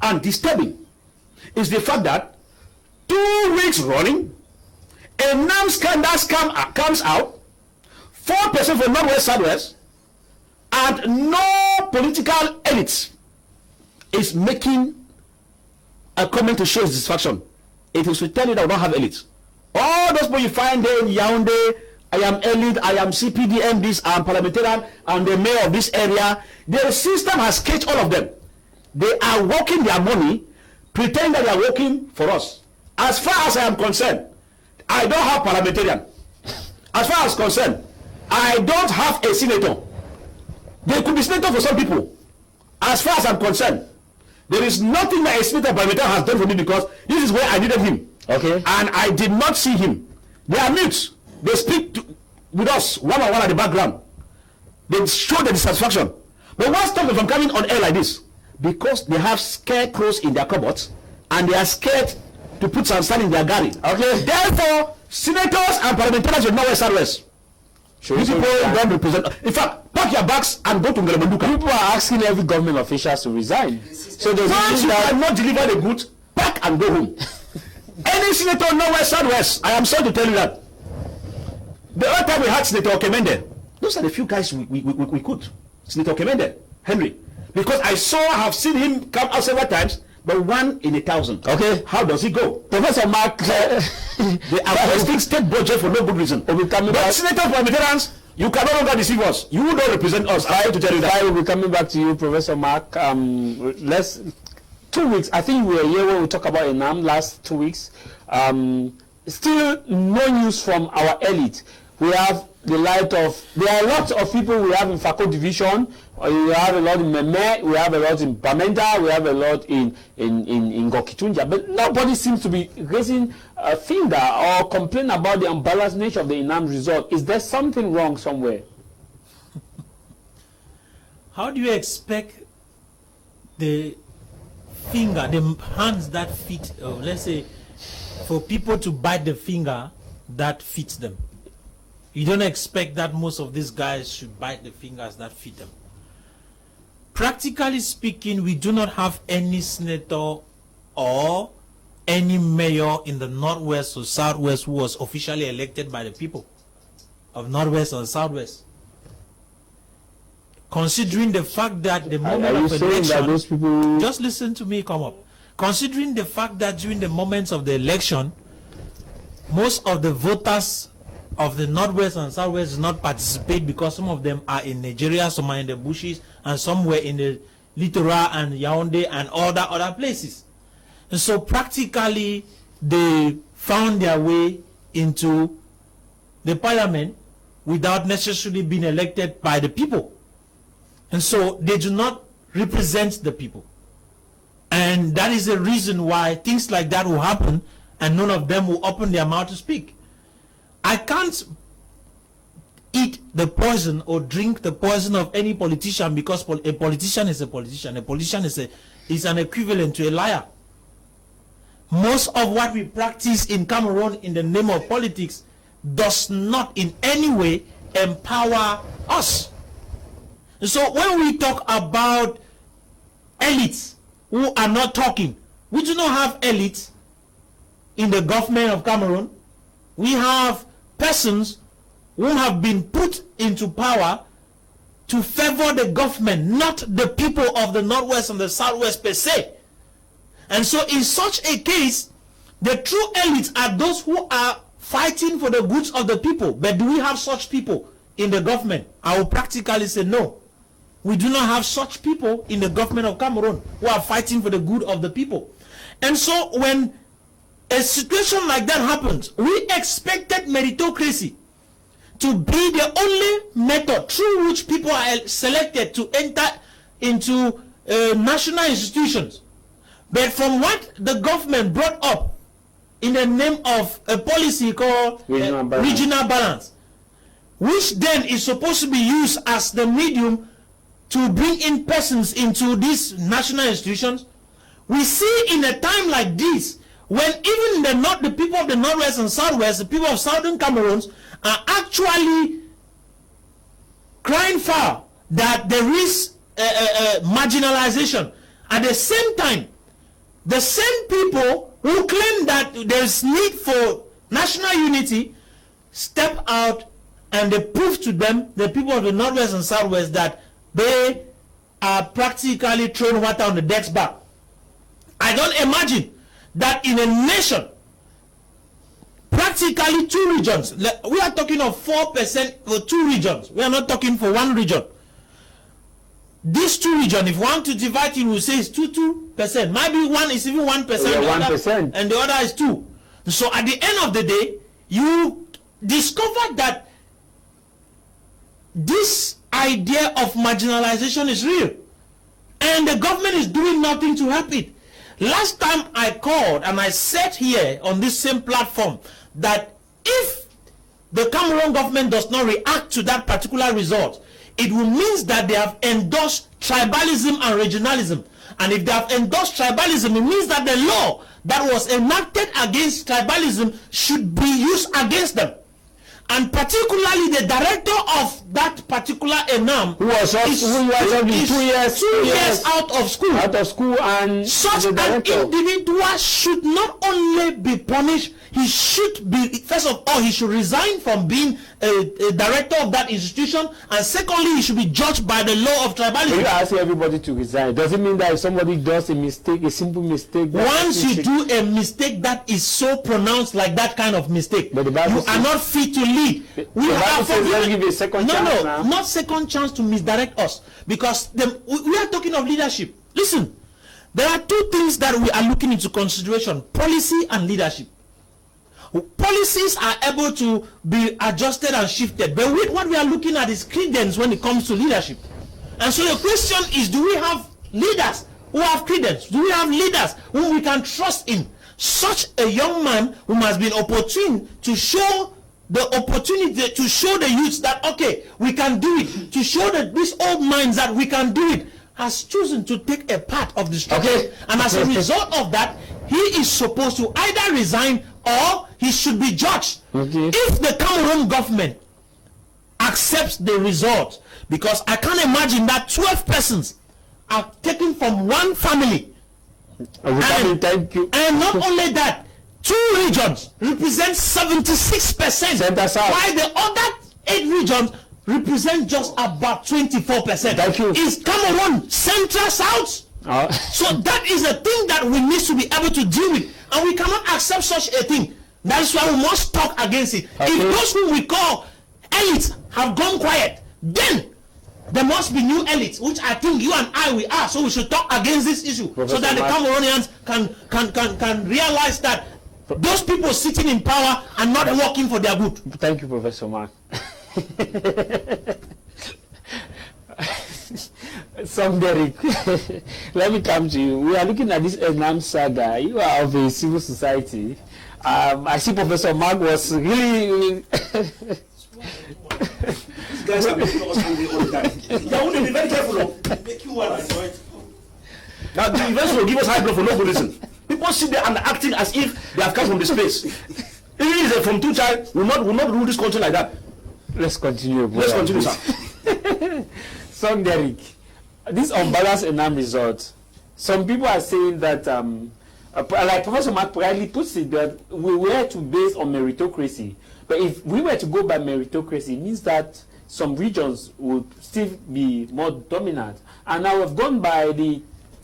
and disturbing, is the fact that 2 weeks running, a NAM scandal comes out, 4% for Northwest Southwest, and no political elite is making a comment to show satisfaction. It is to tell you that we don't have elites. All those people you find there in Yaoundé, I am elite, I am CPD MDs, I am parliamentarian, I'm the mayor of this area. The system has caged all of them. They are working their money, pretending that they are working for us. As far as I am concerned, I don't have parliamentarian. As far as concerned, I don't have a senator. There could be senator for some people. As far as I'm concerned, there is nothing that a senator parliamentarian has done for me, because this is where I needed him. Okay. And I did not see him. They are mute. They speak with us one-on-one at the background. They show the dissatisfaction. But what stops them from coming on air like this? Because they have scarecrows in their cupboards and they are scared to put some sand in their galley. Okay. Therefore, senators and parliamentarians will know where Southwest. These people don't represent. In fact, pack your bags and go to Ngelemanduka. People are asking every government officials to resign. So once you cannot deliver the goods, pack and go home. Any senator know where Southwest. I am sorry to tell you that. The other time we had Senator Kmer, those are the few guys we could. Senator Kmer, Henry. Because I have seen him come out several times, but 1 in 1,000. Okay. How does he go? Professor Mark, they are wasting state budget for no good reason. But Senator parliamentarians, you can no longer deceive us. You don't represent us. I have to tell you that. I will be coming back to you, Professor Mark. 2 weeks. I think we were here when we talked about ENAM last 2 weeks. Still no news from our elite. We have the light of, there are lots of people we have in Fako division, we have a lot in Kmer, we have a lot in Bamenda, we have a lot in Ngokitunja, but nobody seems to be raising a finger or complain about the unbalanced nature of the ENAM result. Is there something wrong somewhere? How do you expect the finger, the hands that fit, let's say, for people to bite the finger that fits them? You don't expect that most of these guys should bite the fingers that fit them. Practically speaking, we do not have any senator or any mayor in the Northwest or Southwest who was officially elected by the people of Northwest or Southwest. considering the fact that the moment Are you of saying election, that those people... just listen to me, come up. Considering the fact that during the moments of the election, most of the voters of the Northwest and Southwest do not participate because some of them are in Nigeria, some are in the bushes, and some were in the Littoral and Yaoundé and other places. And so practically they found their way into the parliament without necessarily being elected by the people. And so they do not represent the people. And that is the reason why things like that will happen and none of them will open their mouth to speak. I can't eat the poison or drink the poison of any politician because a politician is a politician. A politician is an equivalent to a liar. Most of what we practice in Cameroon in the name of politics does not in any way empower us. So when we talk about elites who are not talking, we do not have elites in the government of Cameroon. We have persons who have been put into power to favor the government, not the people of the Northwest and the Southwest per se. And so in such a case, the true elites are those who are fighting for the goods of the people. But do we have such people in the government? I will practically say no. We do not have such people in the government of Cameroon who are fighting for the good of the people. And so when a situation like that happens, we expected meritocracy to be the only method through which people are selected to enter into national institutions. But from what the government brought up in the name of a policy called regional balance, which then is supposed to be used as the medium to bring in persons into these national institutions, we see in a time like this, when even the people of the Northwest and Southwest, the people of Southern Cameroons, are actually crying foul that there is marginalization. At the same time, the same people who claim that there is need for national unity step out and they prove to them, the people of the Northwest and Southwest, that they are practically throwing water on the deck's back. I don't imagine that in a nation, practically 2 regions, we are talking of 4% for 2 regions. We are not talking for 1 region. These 2 regions, if we want to divide it, we say it's 2%. Maybe one is even 1%, yeah, 1%. And the other is 2. So at the end of the day, you discover that this idea of marginalization is real. And the government is doing nothing to help it. Last time I called and I said here on this same platform that if the Cameroon government does not react to that particular result, it will mean that they have endorsed tribalism and regionalism. And if they have endorsed tribalism, it means that the law that was enacted against tribalism should be used against them. And particularly the director of that particular ENAM, who was 2 years out of school. And such an individual should not only be punished, he should be, first of all, he should resign from being a director of that institution, and secondly, he should be judged by the law of tribalism. You ask everybody to resign. Does it mean that if somebody does a mistake, a simple mistake, once you do a mistake that is so pronounced like that kind of mistake, you are not fit to lead. We have to give you a second chance now. Not second chance to misdirect us, because we are talking of leadership. Listen, there are 2 things that we are looking into consideration: policy and leadership. Policies are able to be adjusted and shifted, but what we are looking at is credence when it comes to leadership. And so the question is, do we have leaders who have credence? Do we have leaders whom we can trust in? Such a young man who has been opportune to show the opportunity to show the youths that, okay, we can do it, to show these old minds that we can do it, has chosen to take a part of the struggle. Okay. And as a result of that, he is supposed to either resign or he should be judged. Okay. If the Cameroon government accepts the result, because I can't imagine that 12 persons are taken from one family. Thank you. And not only that, 2 regions represent 76%, while the other 8 regions represent just about 24%. Thank you. Is Cameroon Central South? So that is a thing that we need to be able to deal with, and we cannot accept such a thing. That's why we must talk against it. Okay. If those who we call elites have gone quiet, then there must be new elites, which I think you and we are. So we should talk against this issue, Professor so that the Mark, Cameroonians can realize that those people sitting in power are not working for their good. Thank you, Professor Mark. Derek, let me come to you. We are looking at this ENAM saga. You are of a civil society. I see Professor Mark was really... These guys are making us angry all the time. You want to be very careful. Now the events will give us high blood for no good reason. People sit there and acting as if they have come from the space. Even if from two child, will not rule this country like that. Let's continue. Let's continue, sir. Derek, this unbalanced ENAM result, some people are saying that, like Professor Mark rightly puts it, that we were to base on meritocracy. But if we were to go by meritocracy, it means that some regions would still be more dominant. And now we've gone by the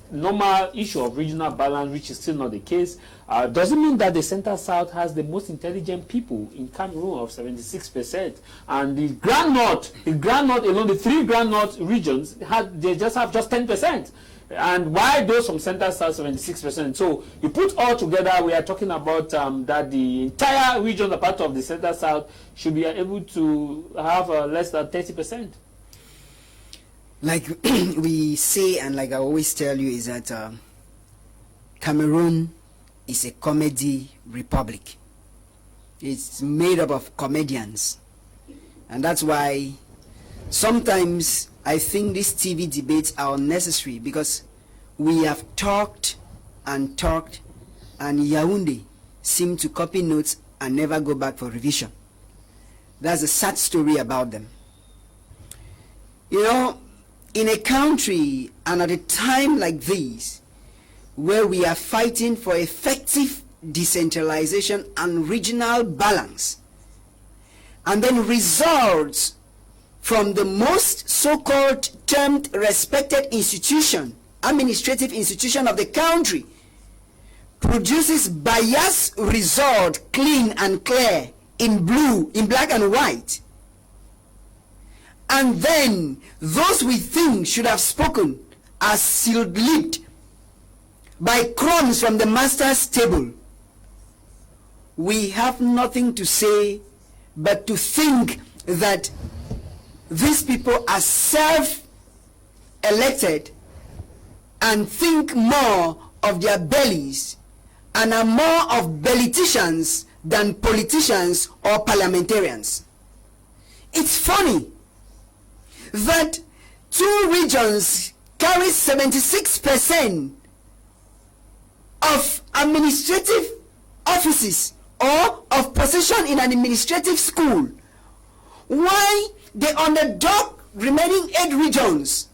normal issue of regional balance, which is still not the case. Doesn't mean that the Center South has the most intelligent people in Cameroon of 76%, and the Grand North alone, the three Grand North regions they just have 10%. And why those from Center South 76%? So you put all together, we are talking about that the entire region, a part of the Center South, should be able to have less than 30%. Like we say, and like I always tell you, is that Cameroon is a comedy republic. It's made up of comedians, and that's why sometimes I think these TV debates are unnecessary, because we have talked, and Yaoundé seem to copy notes and never go back for revision. That's a sad story about them. You know, in a country and at a time like this, where we are fighting for effective decentralization and regional balance, and then results from the most so-called termed respected institution, administrative institution of the country, produces biased result, clean and clear, in blue, in black and white. And then those we think should have spoken are sealed-lipped by crumbs from the master's table. We have nothing to say but to think that these people are self-elected and think more of their bellies and are more of belleticians than politicians or parliamentarians. It's funny that two regions carry 76% of administrative offices or of position in an administrative school, while the underdog remaining 8 regions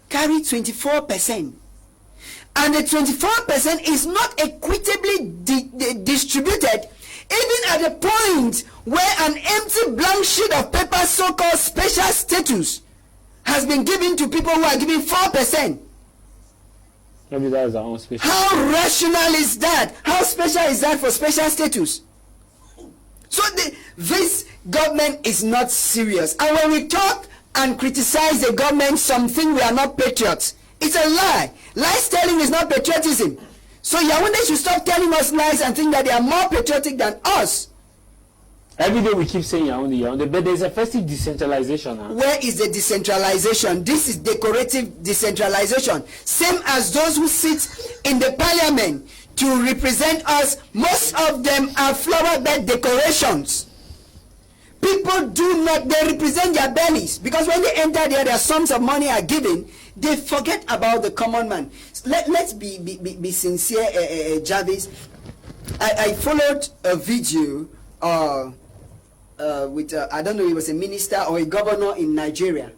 carry 24%. And the 24% is not equitably distributed, even at the point where an empty blank sheet of paper, so-called special status, has been given to people who are giving 4%. Maybe that is our own special. How rational is that? How special is that for special status? So this government is not serious. And when we talk and criticize the government, something we are not patriots. It's a lie. Lies telling is not patriotism. So Yaoundé should stop telling us lies and think that they are more patriotic than us. Every day we keep saying Yaoundé, but there's a festive decentralization. Huh? Where is the decentralization? This is decorative decentralization. Same as those who sit in the parliament to represent us, most of them are flower bed decorations. People do not, they represent their bellies, because when they enter there, their sums of money are given, they forget about the common man. Let's be sincere, Jarvis. I followed a video with, I don't know, it was a minister or a governor in Nigeria,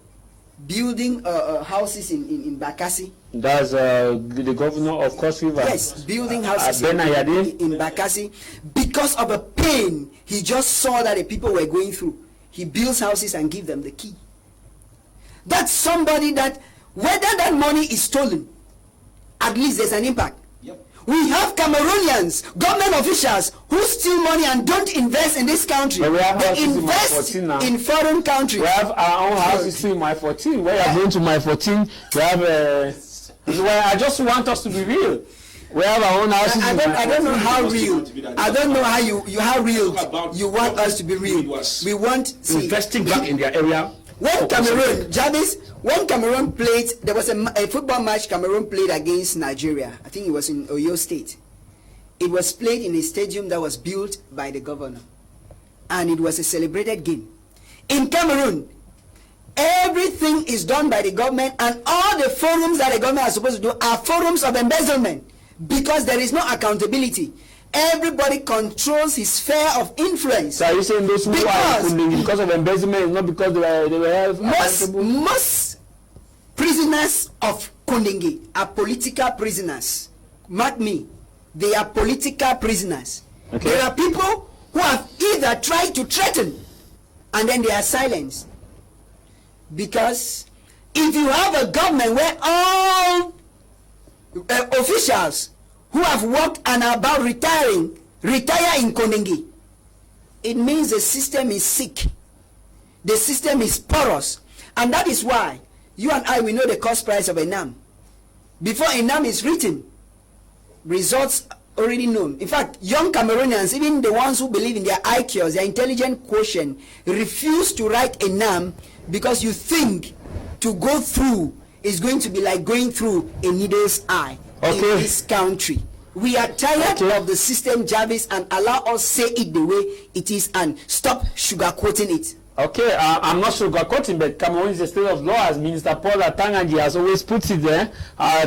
building houses in Bakassi. That's the governor of Cross River. Yes, building houses in Bakassi. Because of a pain he just saw that the people were going through, he builds houses and gives them the key. That's somebody that, whether that money is stolen, at least there's an impact. Yep. We have Cameroonians, government officials, who steal money and don't invest in this country. They invest in foreign countries. We have our own houses in my 14. Where you are going to my 14, we have well, I just want us to be real. We have our own houses. I don't know how real. I don't know how real you want us to be real. We want investing back in their area. When Cameroon, Jarvis, when Cameroon played, there was a football match Cameroon played against Nigeria. I think it was in Oyo State. It was played in a stadium that was built by the governor, and it was a celebrated game. In Cameroon, everything is done by the government, and all the forums that the government are supposed to do are forums of embezzlement, because there is no accountability. Everybody controls his sphere of influence. So are you saying those who are because of embezzlement, not because they were most prisoners of Kundingi are political prisoners. Mark me, they are political prisoners. Okay. There are people who have either tried to threaten and then they are silenced. Because if you have a government where all officials who have worked and are about retire in Kundingi, it means the system is sick. The system is porous. And that is why you and I, we know the cost price of ENAM. Before ENAM is written, results already known. In fact, young Cameroonians, even the ones who believe in their IQs, their intelligent quotient, refuse to write ENAM because you think to go through is going to be like going through a needle's eye. In this country. We are tired of the system, Jarvis, and allow us say it the way it is and stop sugarcoating it. Okay, I'm not sugarcoating, but Cameroon is a state of law, as Minister Paul Atanganji has always put it there.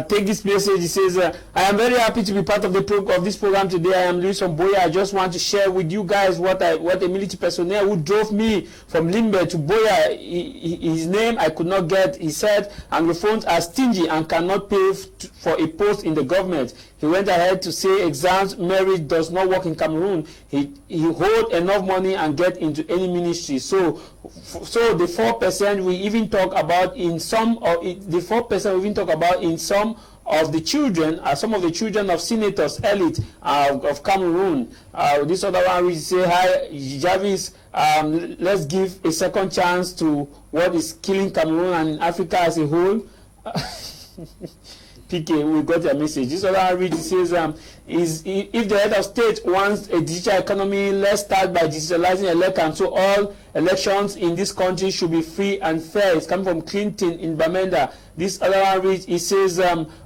Take this message. He says, I am very happy to be part of this program today. I am Luis from Boya. I just want to share with you guys what a military personnel who drove me from Limbe to Boya. His name I could not get. He said, Anglophones are stingy and cannot pay for a post in the government. He went ahead to say exams merit does not work in Cameroon. He hold enough money and get into any ministry. So the 4% we even talk about in some of the 4% we even talk about in some of the children, some of the children of senators, elite of Cameroon. This other one we say, hi Jarvis, let's give a second chance to what is killing Cameroon and Africa as a whole. PK, we got your message. This other read says, if the head of state wants a digital economy, let's start by digitalizing elections. So all elections in this country should be free and fair. It's coming from Clinton in Bamenda. This other one reads, it says,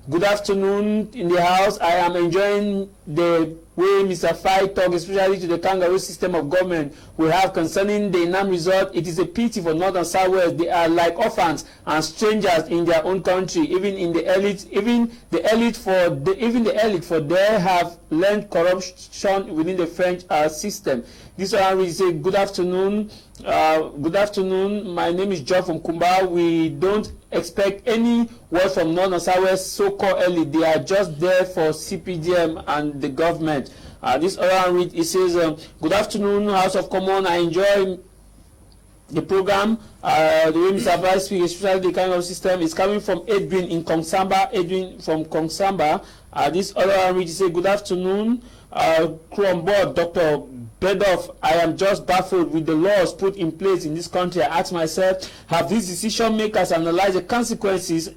good afternoon in the house. I am enjoying the way Mr. Fai talk, especially to the kangaroo system of government we have concerning the ENAM result. It is a pity for North and Southwest. They are like orphans and strangers in their own country. Even the elite for they have learned corruption within the French system. This one will say, good afternoon. Good afternoon. My name is John from Kumba. We don't expect any word from North and Southwest so-called elite. They are just there for CPDM and the government. This other read, it says, good afternoon, House of Commons. I enjoy the program. The way Mr. Vice Speaker, especially the kind of system, is coming from Edwin in Kongsamba. Edwin from Kongsamba. This other read, it says, good afternoon. Crew on board, Dr. Bedoff, I am just baffled with the laws put in place in this country. I ask myself, have these decision makers analyzed the consequences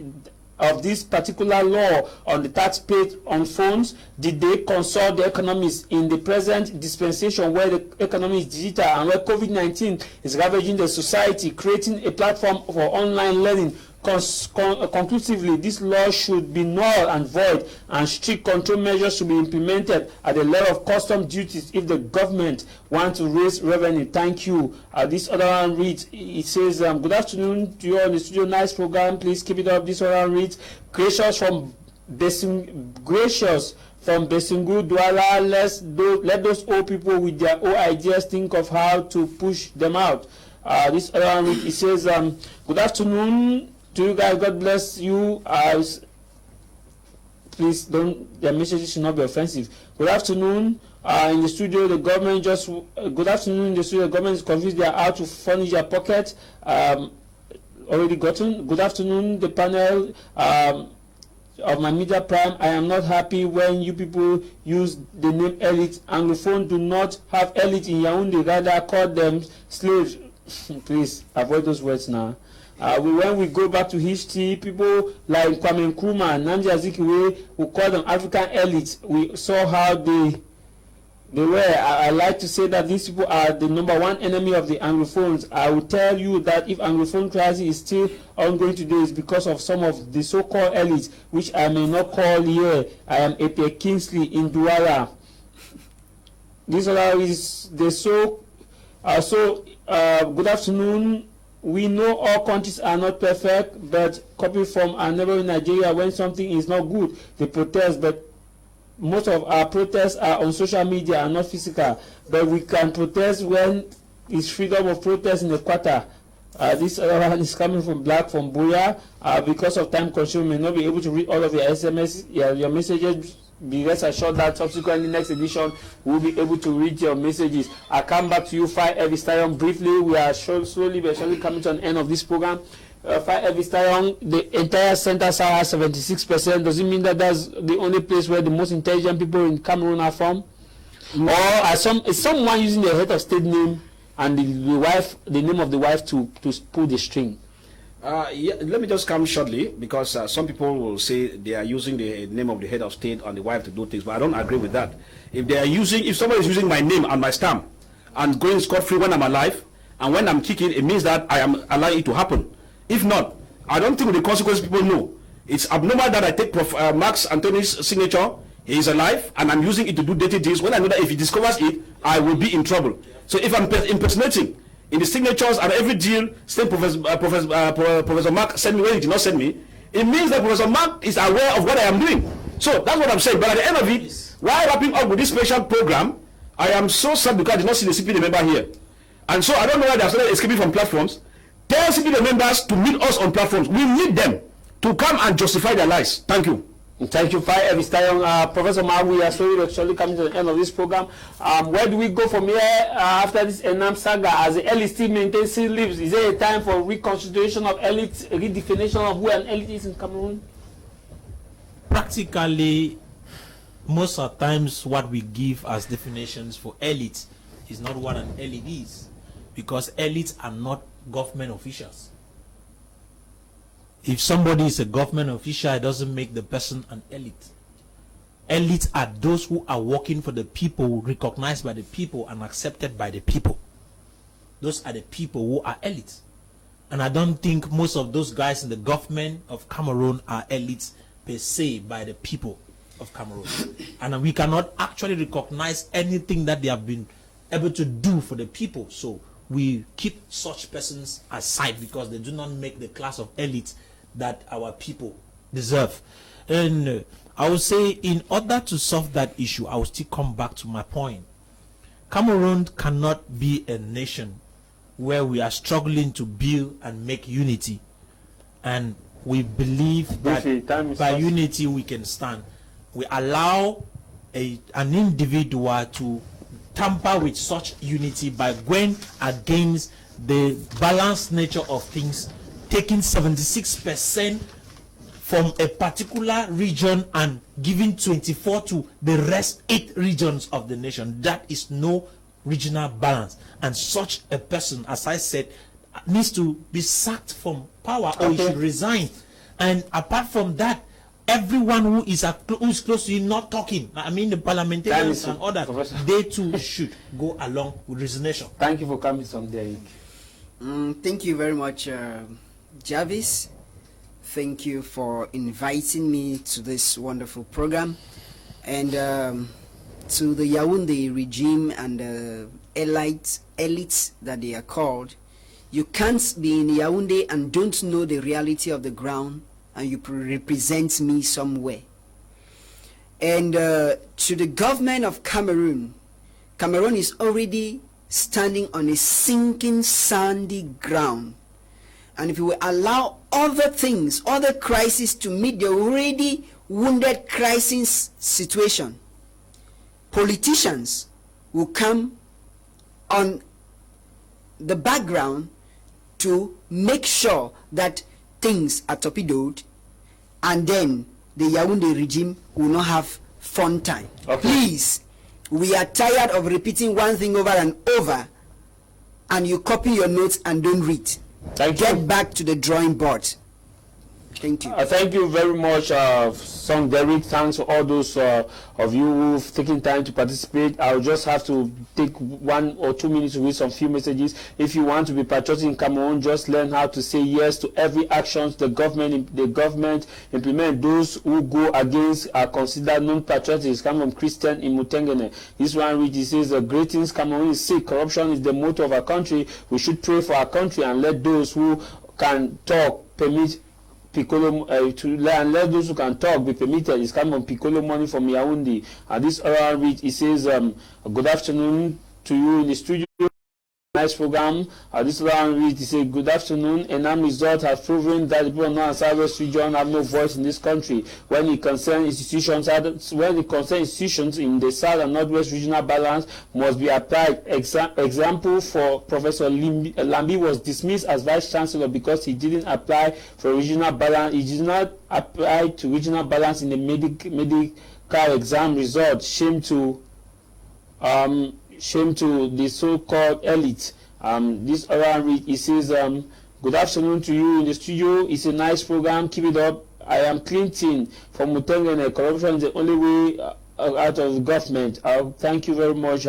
of this particular law on the tax paid on phones? Did they consult the economists in the present dispensation where the economy is digital and where COVID-19 is ravaging the society, creating a platform for online learning? Conclusively, this law should be null and void, and strict control measures should be implemented at the level of custom duties if the government wants to raise revenue. Thank you. This other one reads, it says, good afternoon to you on the studio. Nice program. Please keep it up. This other one reads, gracious from Besingu Douala, let those old people with their old ideas think of how to push them out. This other one reads, it says, good afternoon to you guys. God bless you. Please don't, their messages should not be offensive. Good afternoon. In the studio, the government good afternoon. In the studio, the government is confused. They are out to furnish their pocket. already gotten. Good afternoon, the panel of my media prime. I am not happy when you people use the name elite. Anglophone do not have elite in Yaoundé, rather call them slaves. Please avoid those words now. When we go back to history, people like Kwame Nkrumah, Nnamdi Azikiwe, who call them African elites, we saw how they were. I like to say that these people are the #1 enemy of the Anglophones. I will tell you that if Anglophone crisis is still ongoing today, it's because of some of the so-called elites, which I may not call here. I am Epe Kingsley in Douala. This is the good afternoon. We know all countries are not perfect, but copy from our neighbor in Nigeria, when something is not good, they protest, but most of our protests are on social media and not physical. But we can protest when it's freedom of protest in the quarter. This other one is coming from Black from Buya. Because of time consumed, may not be able to read all of your SMS, your messages. Be rest assured that subsequently next edition we'll be able to read your messages. I'll come back to you, Fire Evistation, briefly. We are slowly but surely coming to an end of this program. Fire Evistation, the entire center south has 76%. Does it mean that that's the only place where the most intelligent people in Cameroon are from? Or is someone using the head of state name and the name of the wife to pull the string? Yeah, let me just come shortly, because some people will say they are using the name of the head of state and the wife to do things, but I don't agree with that. If somebody is using my name and my stamp and going scot-free when I'm alive, and when I'm kicking, it means that I am allowing it to happen. If not, I don't think the consequences people know. It's abnormal that I take Max Anthony's signature, he is alive, and I'm using it to do dirty deeds, when I know that if he discovers it, I will be in trouble. So if I'm impersonating in the signatures and every deal, say Professor Mark sent me when he did not send me, it means that Professor Mark is aware of what I am doing. So that's what I'm saying. But at the end of it, while wrapping up with this special program, I am so sad because I did not see the CPD member here. And so I don't know why they are started escaping from platforms. Tell CPD members to meet us on platforms. We need them to come and justify their lies. Thank you. Thank you, Fire Evistation. Professor Ma, we are slowly coming to the end of this program. Where do we go from here after this ENAM saga? As the elite still maintains lives, is there a time for reconstitution of elite, redefinition of who an elite is in Cameroon? Practically, most of the times what we give as definitions for elite is not what an elite is, because elites are not government officials. If somebody is a government official, it doesn't make the person an elite. Elites are those who are working for the people, recognized by the people and accepted by the people. Those are the people who are elites. And I don't think most of those guys in the government of Cameroon are elites per se by the people of Cameroon. And we cannot actually recognize anything that they have been able to do for the people. So we keep such persons aside because they do not make the class of elites that our people deserve. And I would say, in order to solve that issue, I will still come back to my point. Cameroon cannot be a nation where we are struggling to build and make unity, and we believe that by unity we can stand. We allow an individual to tamper with such unity by going against the balanced nature of things, taking 76% from a particular region and giving 24 to the rest 8 regions of the nation. That is no regional balance, and such a person, as I said, needs to be sacked from power, or he should resign. And apart from that, everyone who is close to him not talking, I mean the parliamentarians and others, they too should go along with resignation. Thank you for coming someday. Thank you very much, Jarvis. Thank you for inviting me to this wonderful program, and to the Yaoundé regime and the elites that they are called. You can't be in Yaoundé and don't know the reality of the ground, and you represent me somewhere. And to the government of Cameroon, Cameroon is already standing on a sinking sandy ground. And if we allow other things, other crises to meet the already wounded crisis situation, politicians will come on the background to make sure that things are torpedoed, and then the Yaoundé regime will not have fun time. Okay. Please, we are tired of repeating one thing over and over, and you copy your notes and don't read. Get back to the drawing board. Thank you. Thank you very much, Son Derek. Thanks for all those of you who've taken time to participate. I'll just have to take 1 or 2 minutes to read some few messages. If you want to be patriotic in Cameroon, just learn how to say yes to every action the government implement. Those who go against are considered non-patriotic. It's come from Christian in Mutengene. This one which says, greetings, Cameroon is sick. Corruption is the motto of our country. We should pray for our country and let those who can talk permit Piccolo and let those who can talk be permitted. It's coming on Piccolo money from Yaoundé. And this oral read, it says, good afternoon to you in the studio. Nice program. This oral read, it says, good afternoon. ENAM result has proven that the people of North and Southwest region have no voice in this country. When it concerns institutions in the South and Northwest regional balance must be applied. Example for Professor Lambi was dismissed as Vice Chancellor because he didn't apply for regional balance. He did not apply to regional balance in the medical exam result. Shame to the so-called elite. This oral read, it says, good afternoon to you in the studio. It's a nice program. Keep it up. I am Clinton from Mutengene. Corruption is the only way out of government. Thank you very much.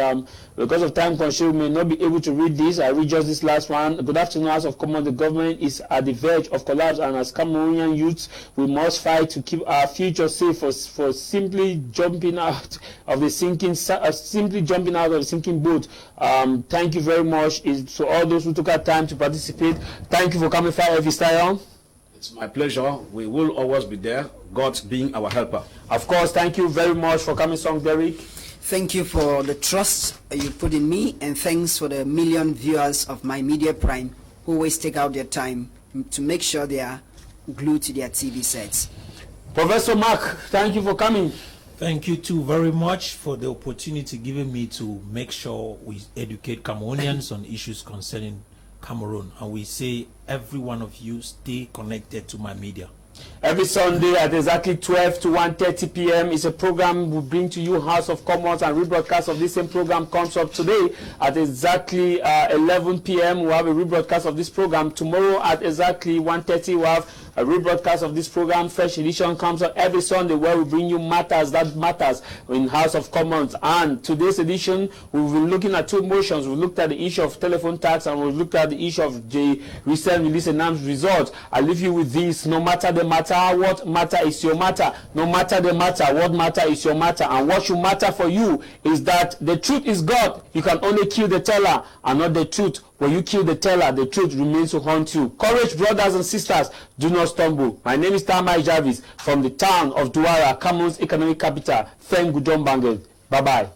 Because of time constraint, we may not be able to read this. I read just this last one. Good afternoon, House of Commons. The government is at the verge of collapse, and as Cameroonian youths, we must fight to keep our future safe for simply jumping out of the sinking boat. Thank you very much to all those who took our time to participate. Thank you for coming, Fcfa style. It's my pleasure. We will always be there, God being our helper. Of course, thank you very much for coming, Son Derek. Thank you for the trust you put in me, and thanks for the million viewers of my Media Prime who always take out their time to make sure they are glued to their TV sets. Professor Mark, thank you for coming. Thank you too very much for the opportunity given me to make sure we educate Cameroonians on issues concerning Cameroon, and we say every one of you stay connected to my media. Every Sunday at exactly 12 to 1:30 p.m. is a program we bring to you, House of Commons, and rebroadcast of this same program comes up today at exactly 11 p.m. We'll have a rebroadcast of this program. Tomorrow at exactly 1:30 we'll have a rebroadcast of this program. Fresh edition comes up every Sunday where we bring you matters that matters in House of Commons. And today's edition, we've been looking at 2 motions. We looked at the issue of telephone tax, and we looked at the issue of the recent release ENAM results. I leave you with this: no matter the matter, what matter is your matter. No matter the matter, what matter is your matter. And what should matter for you is that the truth is God. You can only kill the teller and not the truth. When you kill the teller, the truth remains to haunt you. Courage, brothers and sisters, do not stumble. My name is Tamai Jarvis from the town of Douala, Cameroon's economic capital. Thank you, John Bangel. Bye-bye.